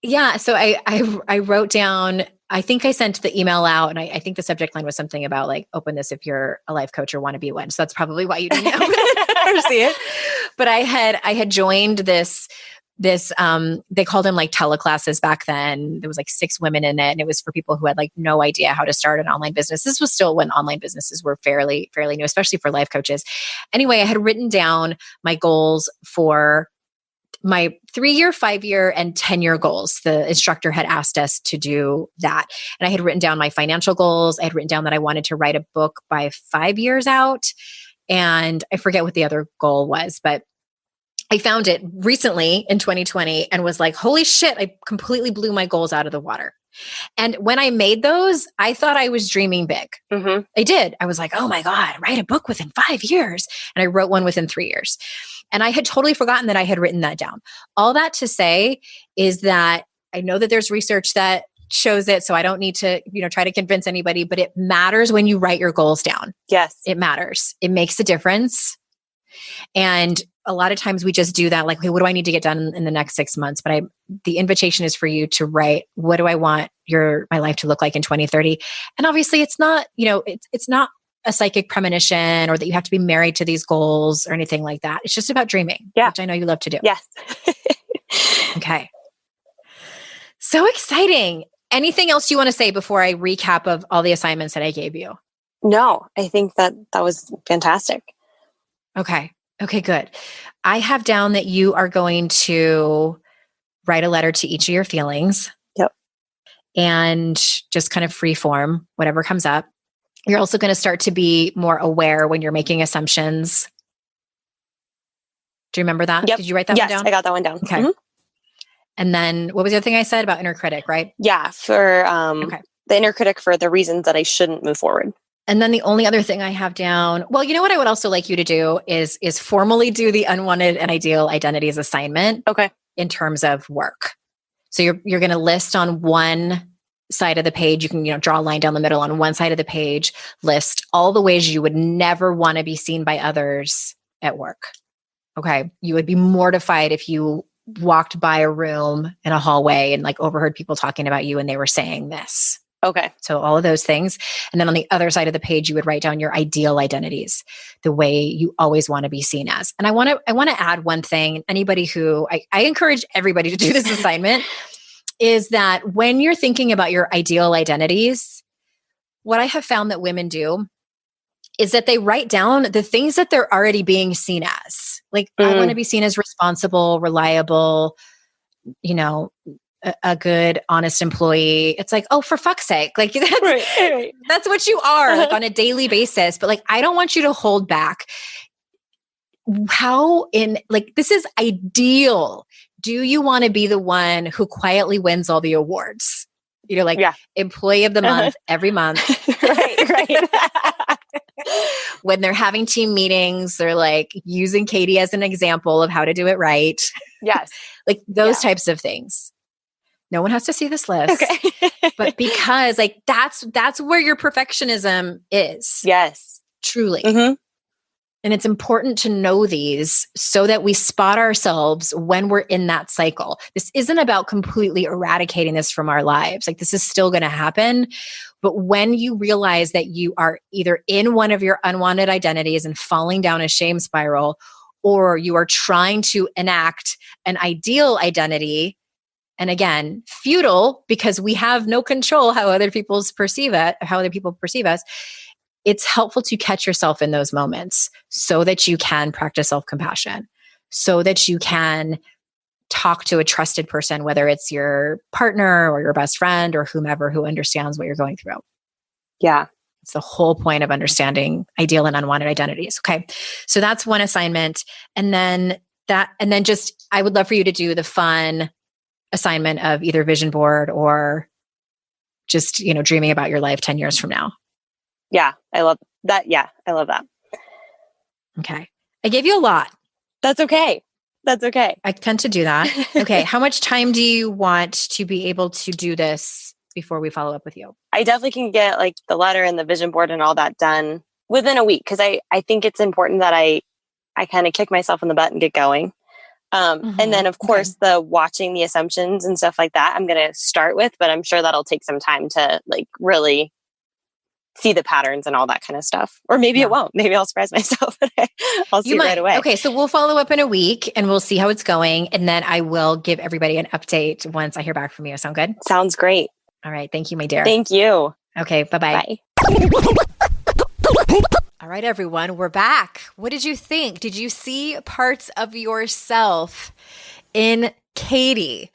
Yeah. So I wrote down, I think I sent the email out and I think the subject line was something about like, open this if you're a life coach or want to be one. So that's probably why you didn't open it or see it. But I had joined this, they called them like teleclasses back then. There was like 6 women in it. And it was for people who had like no idea how to start an online business. This was still when online businesses were fairly new, especially for life coaches. Anyway, I had written down my goals for my 3-year, 5-year, and 10-year goals. The instructor had asked us to do that. And I had written down my financial goals. I had written down that I wanted to write a book by 5 years out. And I forget what the other goal was, but I found it recently in 2020 and was like, holy shit, I completely blew my goals out of the water. And when I made those, I thought I was dreaming big. Mm-hmm. I did. I was like, oh my God, write a book within 5 years. And I wrote one within 3 years. And I had totally forgotten that I had written that down. All that to say is that I know that there's research that shows it, so I don't need to, try to convince anybody, but it matters when you write your goals down. Yes. It matters. It makes a difference. And a lot of times we just do that, like, okay, what do I need to get done in the next 6 months? But the invitation is for you to write, what do I want my life to look like in 2030? And obviously it's not, it's not a psychic premonition or that you have to be married to these goals or anything like that. It's just about dreaming, which I know you love to do. Yes. Okay. So exciting. Anything else you want to say before I recap of all the assignments that I gave you? No, I think that was fantastic. Okay, good. I have down that you are going to write a letter to each of your feelings. Yep. And just kind of free form, whatever comes up. You're also going to start to be more aware when you're making assumptions. Do you remember that? Yep. Did you write that one down? Yes, I got that one down. Okay. Mm-hmm. And then what was the other thing I said about inner critic, right? Yeah, for the inner critic for the reasons that I shouldn't move forward. And then the only other thing I have down, well, you know what I would also like you to do is formally do the Unwanted and Ideal Identities assignment. Okay. In terms of work. So you're going to list on one side of the page. You can, draw a line down the middle on one side of the page, list all the ways you would never want to be seen by others at work. Okay. You would be mortified if you walked by a room in a hallway and like overheard people talking about you and they were saying this. Okay. So all of those things. And then on the other side of the page, you would write down your ideal identities, the way you always want to be seen as. And I want to add one thing. Anybody who I encourage everybody to do this assignment is that when you're thinking about your ideal identities, what I have found that women do is that they write down the things that they're already being seen as. Like, I want to be seen as responsible, reliable, a good, honest employee. It's like, oh, for fuck's sake. Like that's what you are like on a daily basis. But like, I don't want you to hold back. This is ideal. Do you want to be the one who quietly wins all the awards? Employee of the month every month. Right. When they're having team meetings, they're like using Katie as an example of how to do it right. Yes. Like those types of things. No one has to see this list. Okay. But because like that's where your perfectionism is. Yes. Truly. Mm-hmm. And it's important to know these so that we spot ourselves when we're in that cycle. This isn't about completely eradicating this from our lives. Like this is still going to happen. But when you realize that you are either in one of your unwanted identities and falling down a shame spiral, or you are trying to enact an ideal identity, and again, futile because we have no control how other people perceive us, it's helpful to catch yourself in those moments so that you can practice self-compassion, so that you can talk to a trusted person, whether it's your partner or your best friend or whomever who understands what you're going through. Yeah. It's the whole point of understanding ideal and unwanted identities. Okay. So that's one assignment. And then just, I would love for you to do the fun assignment of either vision board or just, dreaming about your life 10 years from now. Yeah. I love that. Yeah. I love that. Okay. I gave you a lot. That's okay. That's okay. I tend to do that. Okay. How much time do you want to be able to do this before we follow up with you? I definitely can get like the letter and the vision board and all that done within a week. Cause I think it's important that I kind of kick myself in the butt and get going. And then of course the watching the assumptions and stuff like that, I'm going to start with, but I'm sure that'll take some time to like really see the patterns and all that kind of stuff. Or maybe it won't. Maybe I'll surprise myself. I'll see it right away. Okay. So we'll follow up in a week and we'll see how it's going. And then I will give everybody an update once I hear back from you. Sound good? Sounds great. All right. Thank you, my dear. Thank you. Okay. Bye-bye. Bye. All right, everyone. We're back. What did you think? Did you see parts of yourself in Katie?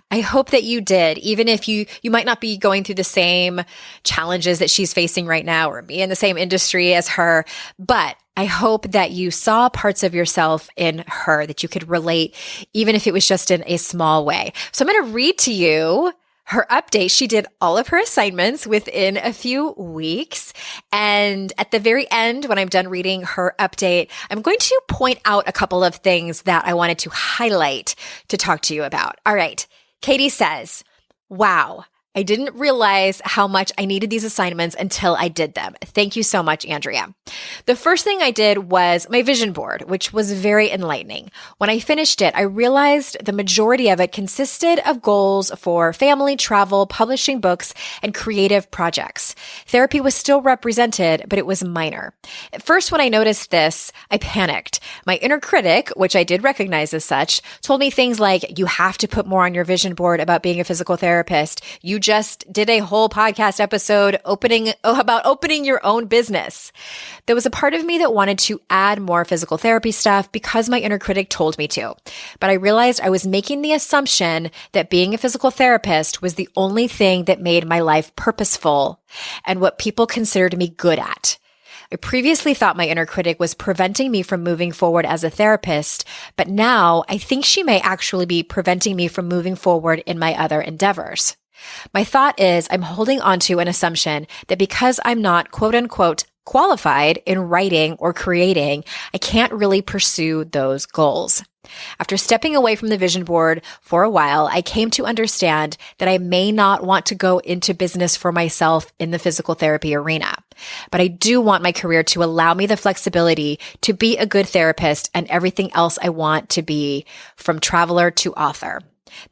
I hope that you did, even if you might not be going through the same challenges that she's facing right now or be in the same industry as her, but I hope that you saw parts of yourself in her that you could relate, even if it was just in a small way. So I'm going to read to you her update. She did all of her assignments within a few weeks. And at the very end, when I'm done reading her update, I'm going to point out a couple of things that I wanted to highlight to talk to you about. All right. Katie says, wow, I didn't realize how much I needed these assignments until I did them. Thank you so much, Andrea. The first thing I did was my vision board, which was very enlightening. When I finished it, I realized the majority of it consisted of goals for family, travel, publishing books, and creative projects. Therapy was still represented, but it was minor. At first, when I noticed this, I panicked. My inner critic, which I did recognize as such, told me things like, you have to put more on your vision board about being a physical therapist. You just did a whole podcast episode about opening your own business. There was a part of me that wanted to add more physical therapy stuff because my inner critic told me to. But I realized I was making the assumption that being a physical therapist was the only thing that made my life purposeful and what people considered me good at. I previously thought my inner critic was preventing me from moving forward as a therapist, but now I think she may actually be preventing me from moving forward in my other endeavors. My thought is I'm holding onto an assumption that because I'm not quote unquote qualified in writing or creating, I can't really pursue those goals. After stepping away from the vision board for a while, I came to understand that I may not want to go into business for myself in the physical therapy arena, but I do want my career to allow me the flexibility to be a good therapist and everything else I want to be, from traveler to author.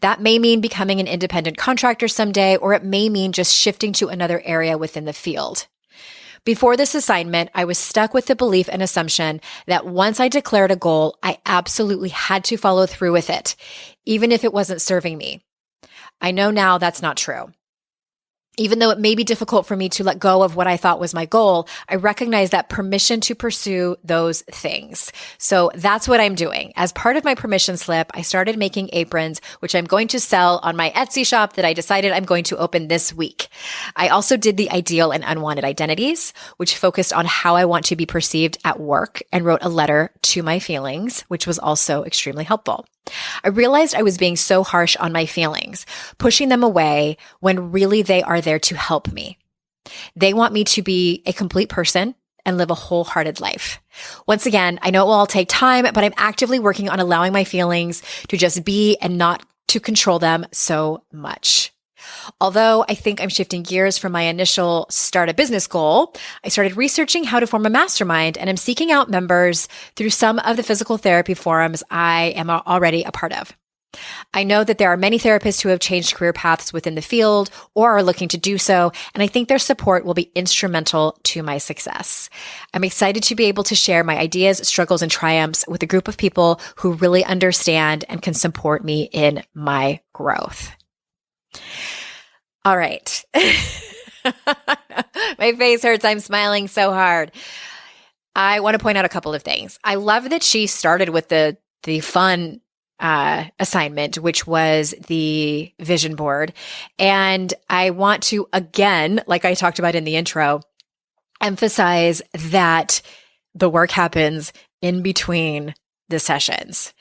That may mean becoming an independent contractor someday, or it may mean just shifting to another area within the field. Before this assignment, I was stuck with the belief and assumption that once I declared a goal, I absolutely had to follow through with it, even if it wasn't serving me. I know now that's not true. Even though it may be difficult for me to let go of what I thought was my goal, I recognize that permission to pursue those things. So that's what I'm doing. As part of my permission slip, I started making aprons, which I'm going to sell on my Etsy shop that I decided I'm going to open this week. I also did the ideal and unwanted identities, which focused on how I want to be perceived at work, and wrote a letter to my feelings, which was also extremely helpful. I realized I was being so harsh on my feelings, pushing them away when really they are there to help me. They want me to be a complete person and live a wholehearted life. Once again, I know it will all take time, but I'm actively working on allowing my feelings to just be and not to control them so much. Although I think I'm shifting gears from my initial start a business goal, I started researching how to form a mastermind, and I'm seeking out members through some of the physical therapy forums I am already a part of. I know that there are many therapists who have changed career paths within the field or are looking to do so, and I think their support will be instrumental to my success. I'm excited to be able to share my ideas, struggles, and triumphs with a group of people who really understand and can support me in my growth. All right. My face hurts. I'm smiling so hard. I want to point out a couple of things. I love that she started with the fun assignment, which was the vision board. And I want to, again, like I talked about in the intro, emphasize that the work happens in between the sessions.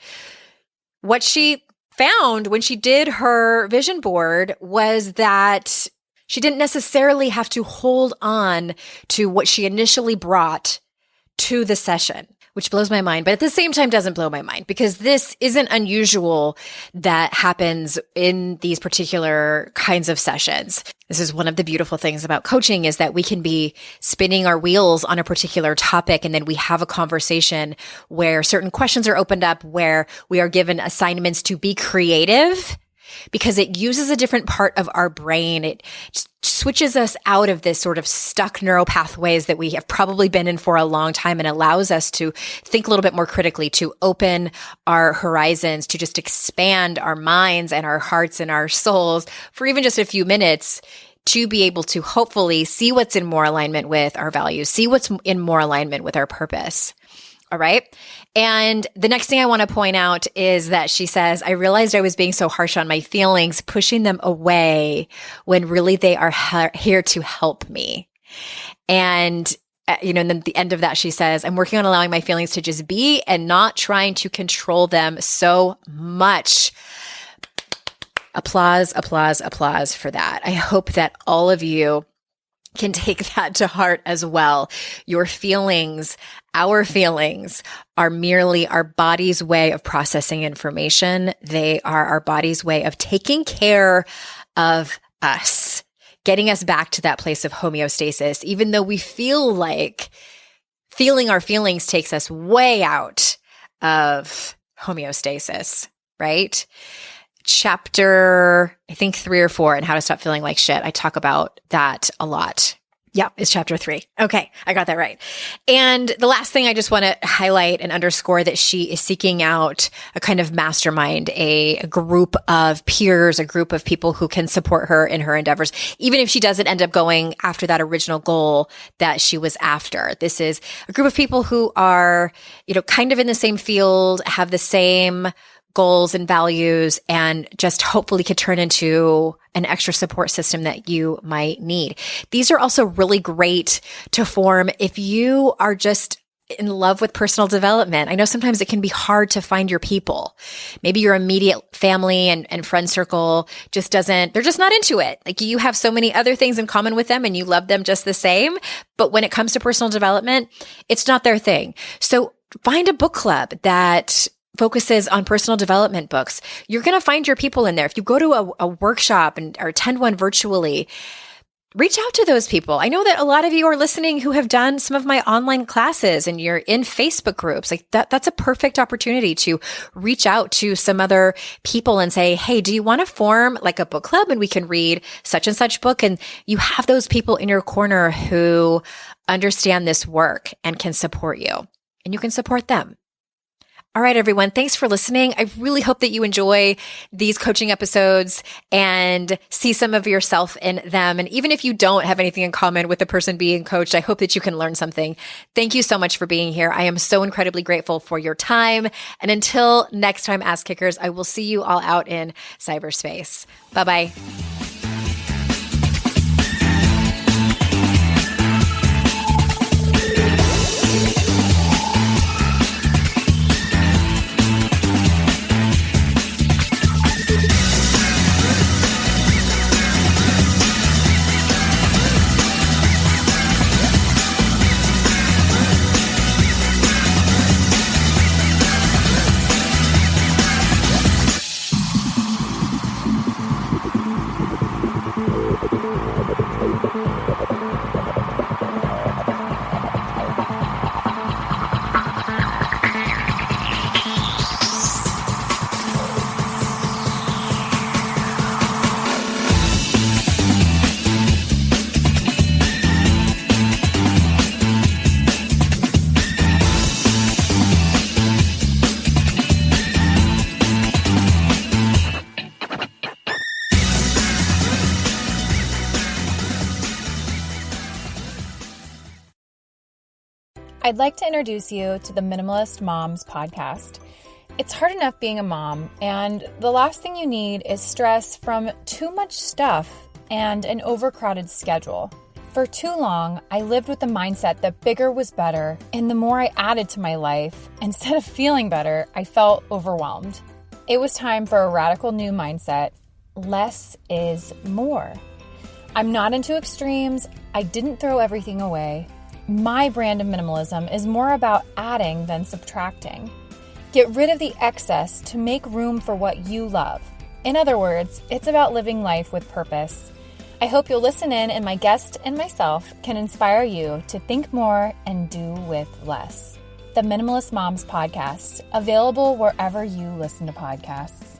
What she found when she did her vision board was that she didn't necessarily have to hold on to what she initially brought to the session, which blows my mind, but at the same time doesn't blow my mind because this isn't unusual that happens in these particular kinds of sessions. This is one of the beautiful things about coaching is that we can be spinning our wheels on a particular topic and then we have a conversation where certain questions are opened up, where we are given assignments to be creative because it uses a different part of our brain. It switches us out of this sort of stuck neural pathways that we have probably been in for a long time and allows us to think a little bit more critically, to open our horizons, to just expand our minds and our hearts and our souls for even just a few minutes to be able to hopefully see what's in more alignment with our values, see what's in more alignment with our purpose. All right. And the next thing I want to point out is that she says, I realized I was being so harsh on my feelings, pushing them away when really they are here to help me. And, and then at the end of that, she says, I'm working on allowing my feelings to just be and not trying to control them so much. Applause, applause, applause for that. I hope that all of you can take that to heart as well. Your feelings, our feelings are merely our body's way of processing information. They are our body's way of taking care of us, getting us back to that place of homeostasis, even though we feel like feeling our feelings takes us way out of homeostasis, right? Chapter, I think 3 or 4 and how to stop feeling like shit. I talk about that a lot. Yeah, it's chapter 3. Okay, I got that right. And the last thing I just want to highlight and underscore that she is seeking out a kind of mastermind, a group of peers, a group of people who can support her in her endeavors, even if she doesn't end up going after that original goal that she was after. This is a group of people who are, kind of in the same field, have the same goals and values, and just hopefully could turn into an extra support system that you might need. These are also really great to form if you are just in love with personal development. I know sometimes it can be hard to find your people. Maybe your immediate family and friend circle they're just not into it. Like you have so many other things in common with them and you love them just the same. But when it comes to personal development, it's not their thing. So find a book club that focuses on personal development books. You're going to find your people in there. If you go to a workshop or attend one virtually, reach out to those people. I know that a lot of you are listening who have done some of my online classes and you're in Facebook groups. Like that's a perfect opportunity to reach out to some other people and say, hey, do you want to form like a book club and we can read such and such book? And you have those people in your corner who understand this work and can support you, and you can support them. All right, everyone. Thanks for listening. I really hope that you enjoy these coaching episodes and see some of yourself in them. And even if you don't have anything in common with the person being coached, I hope that you can learn something. Thank you so much for being here. I am so incredibly grateful for your time. And until next time, Ass Kickers, I will see you all out in cyberspace. Bye-bye. I'd like to introduce you to the Minimalist Moms podcast. It's hard enough being a mom, and the last thing you need is stress from too much stuff and an overcrowded schedule. For too long, I lived with the mindset that bigger was better, and the more I added to my life, instead of feeling better, I felt overwhelmed. It was time for a radical new mindset. Less is more. I'm not into extremes. I didn't throw everything away. My brand of minimalism is more about adding than subtracting. Get rid of the excess to make room for what you love. In other words, it's about living life with purpose. I hope you'll listen in, and my guest and myself can inspire you to think more and do with less. The Minimalist Moms Podcast, available wherever you listen to podcasts.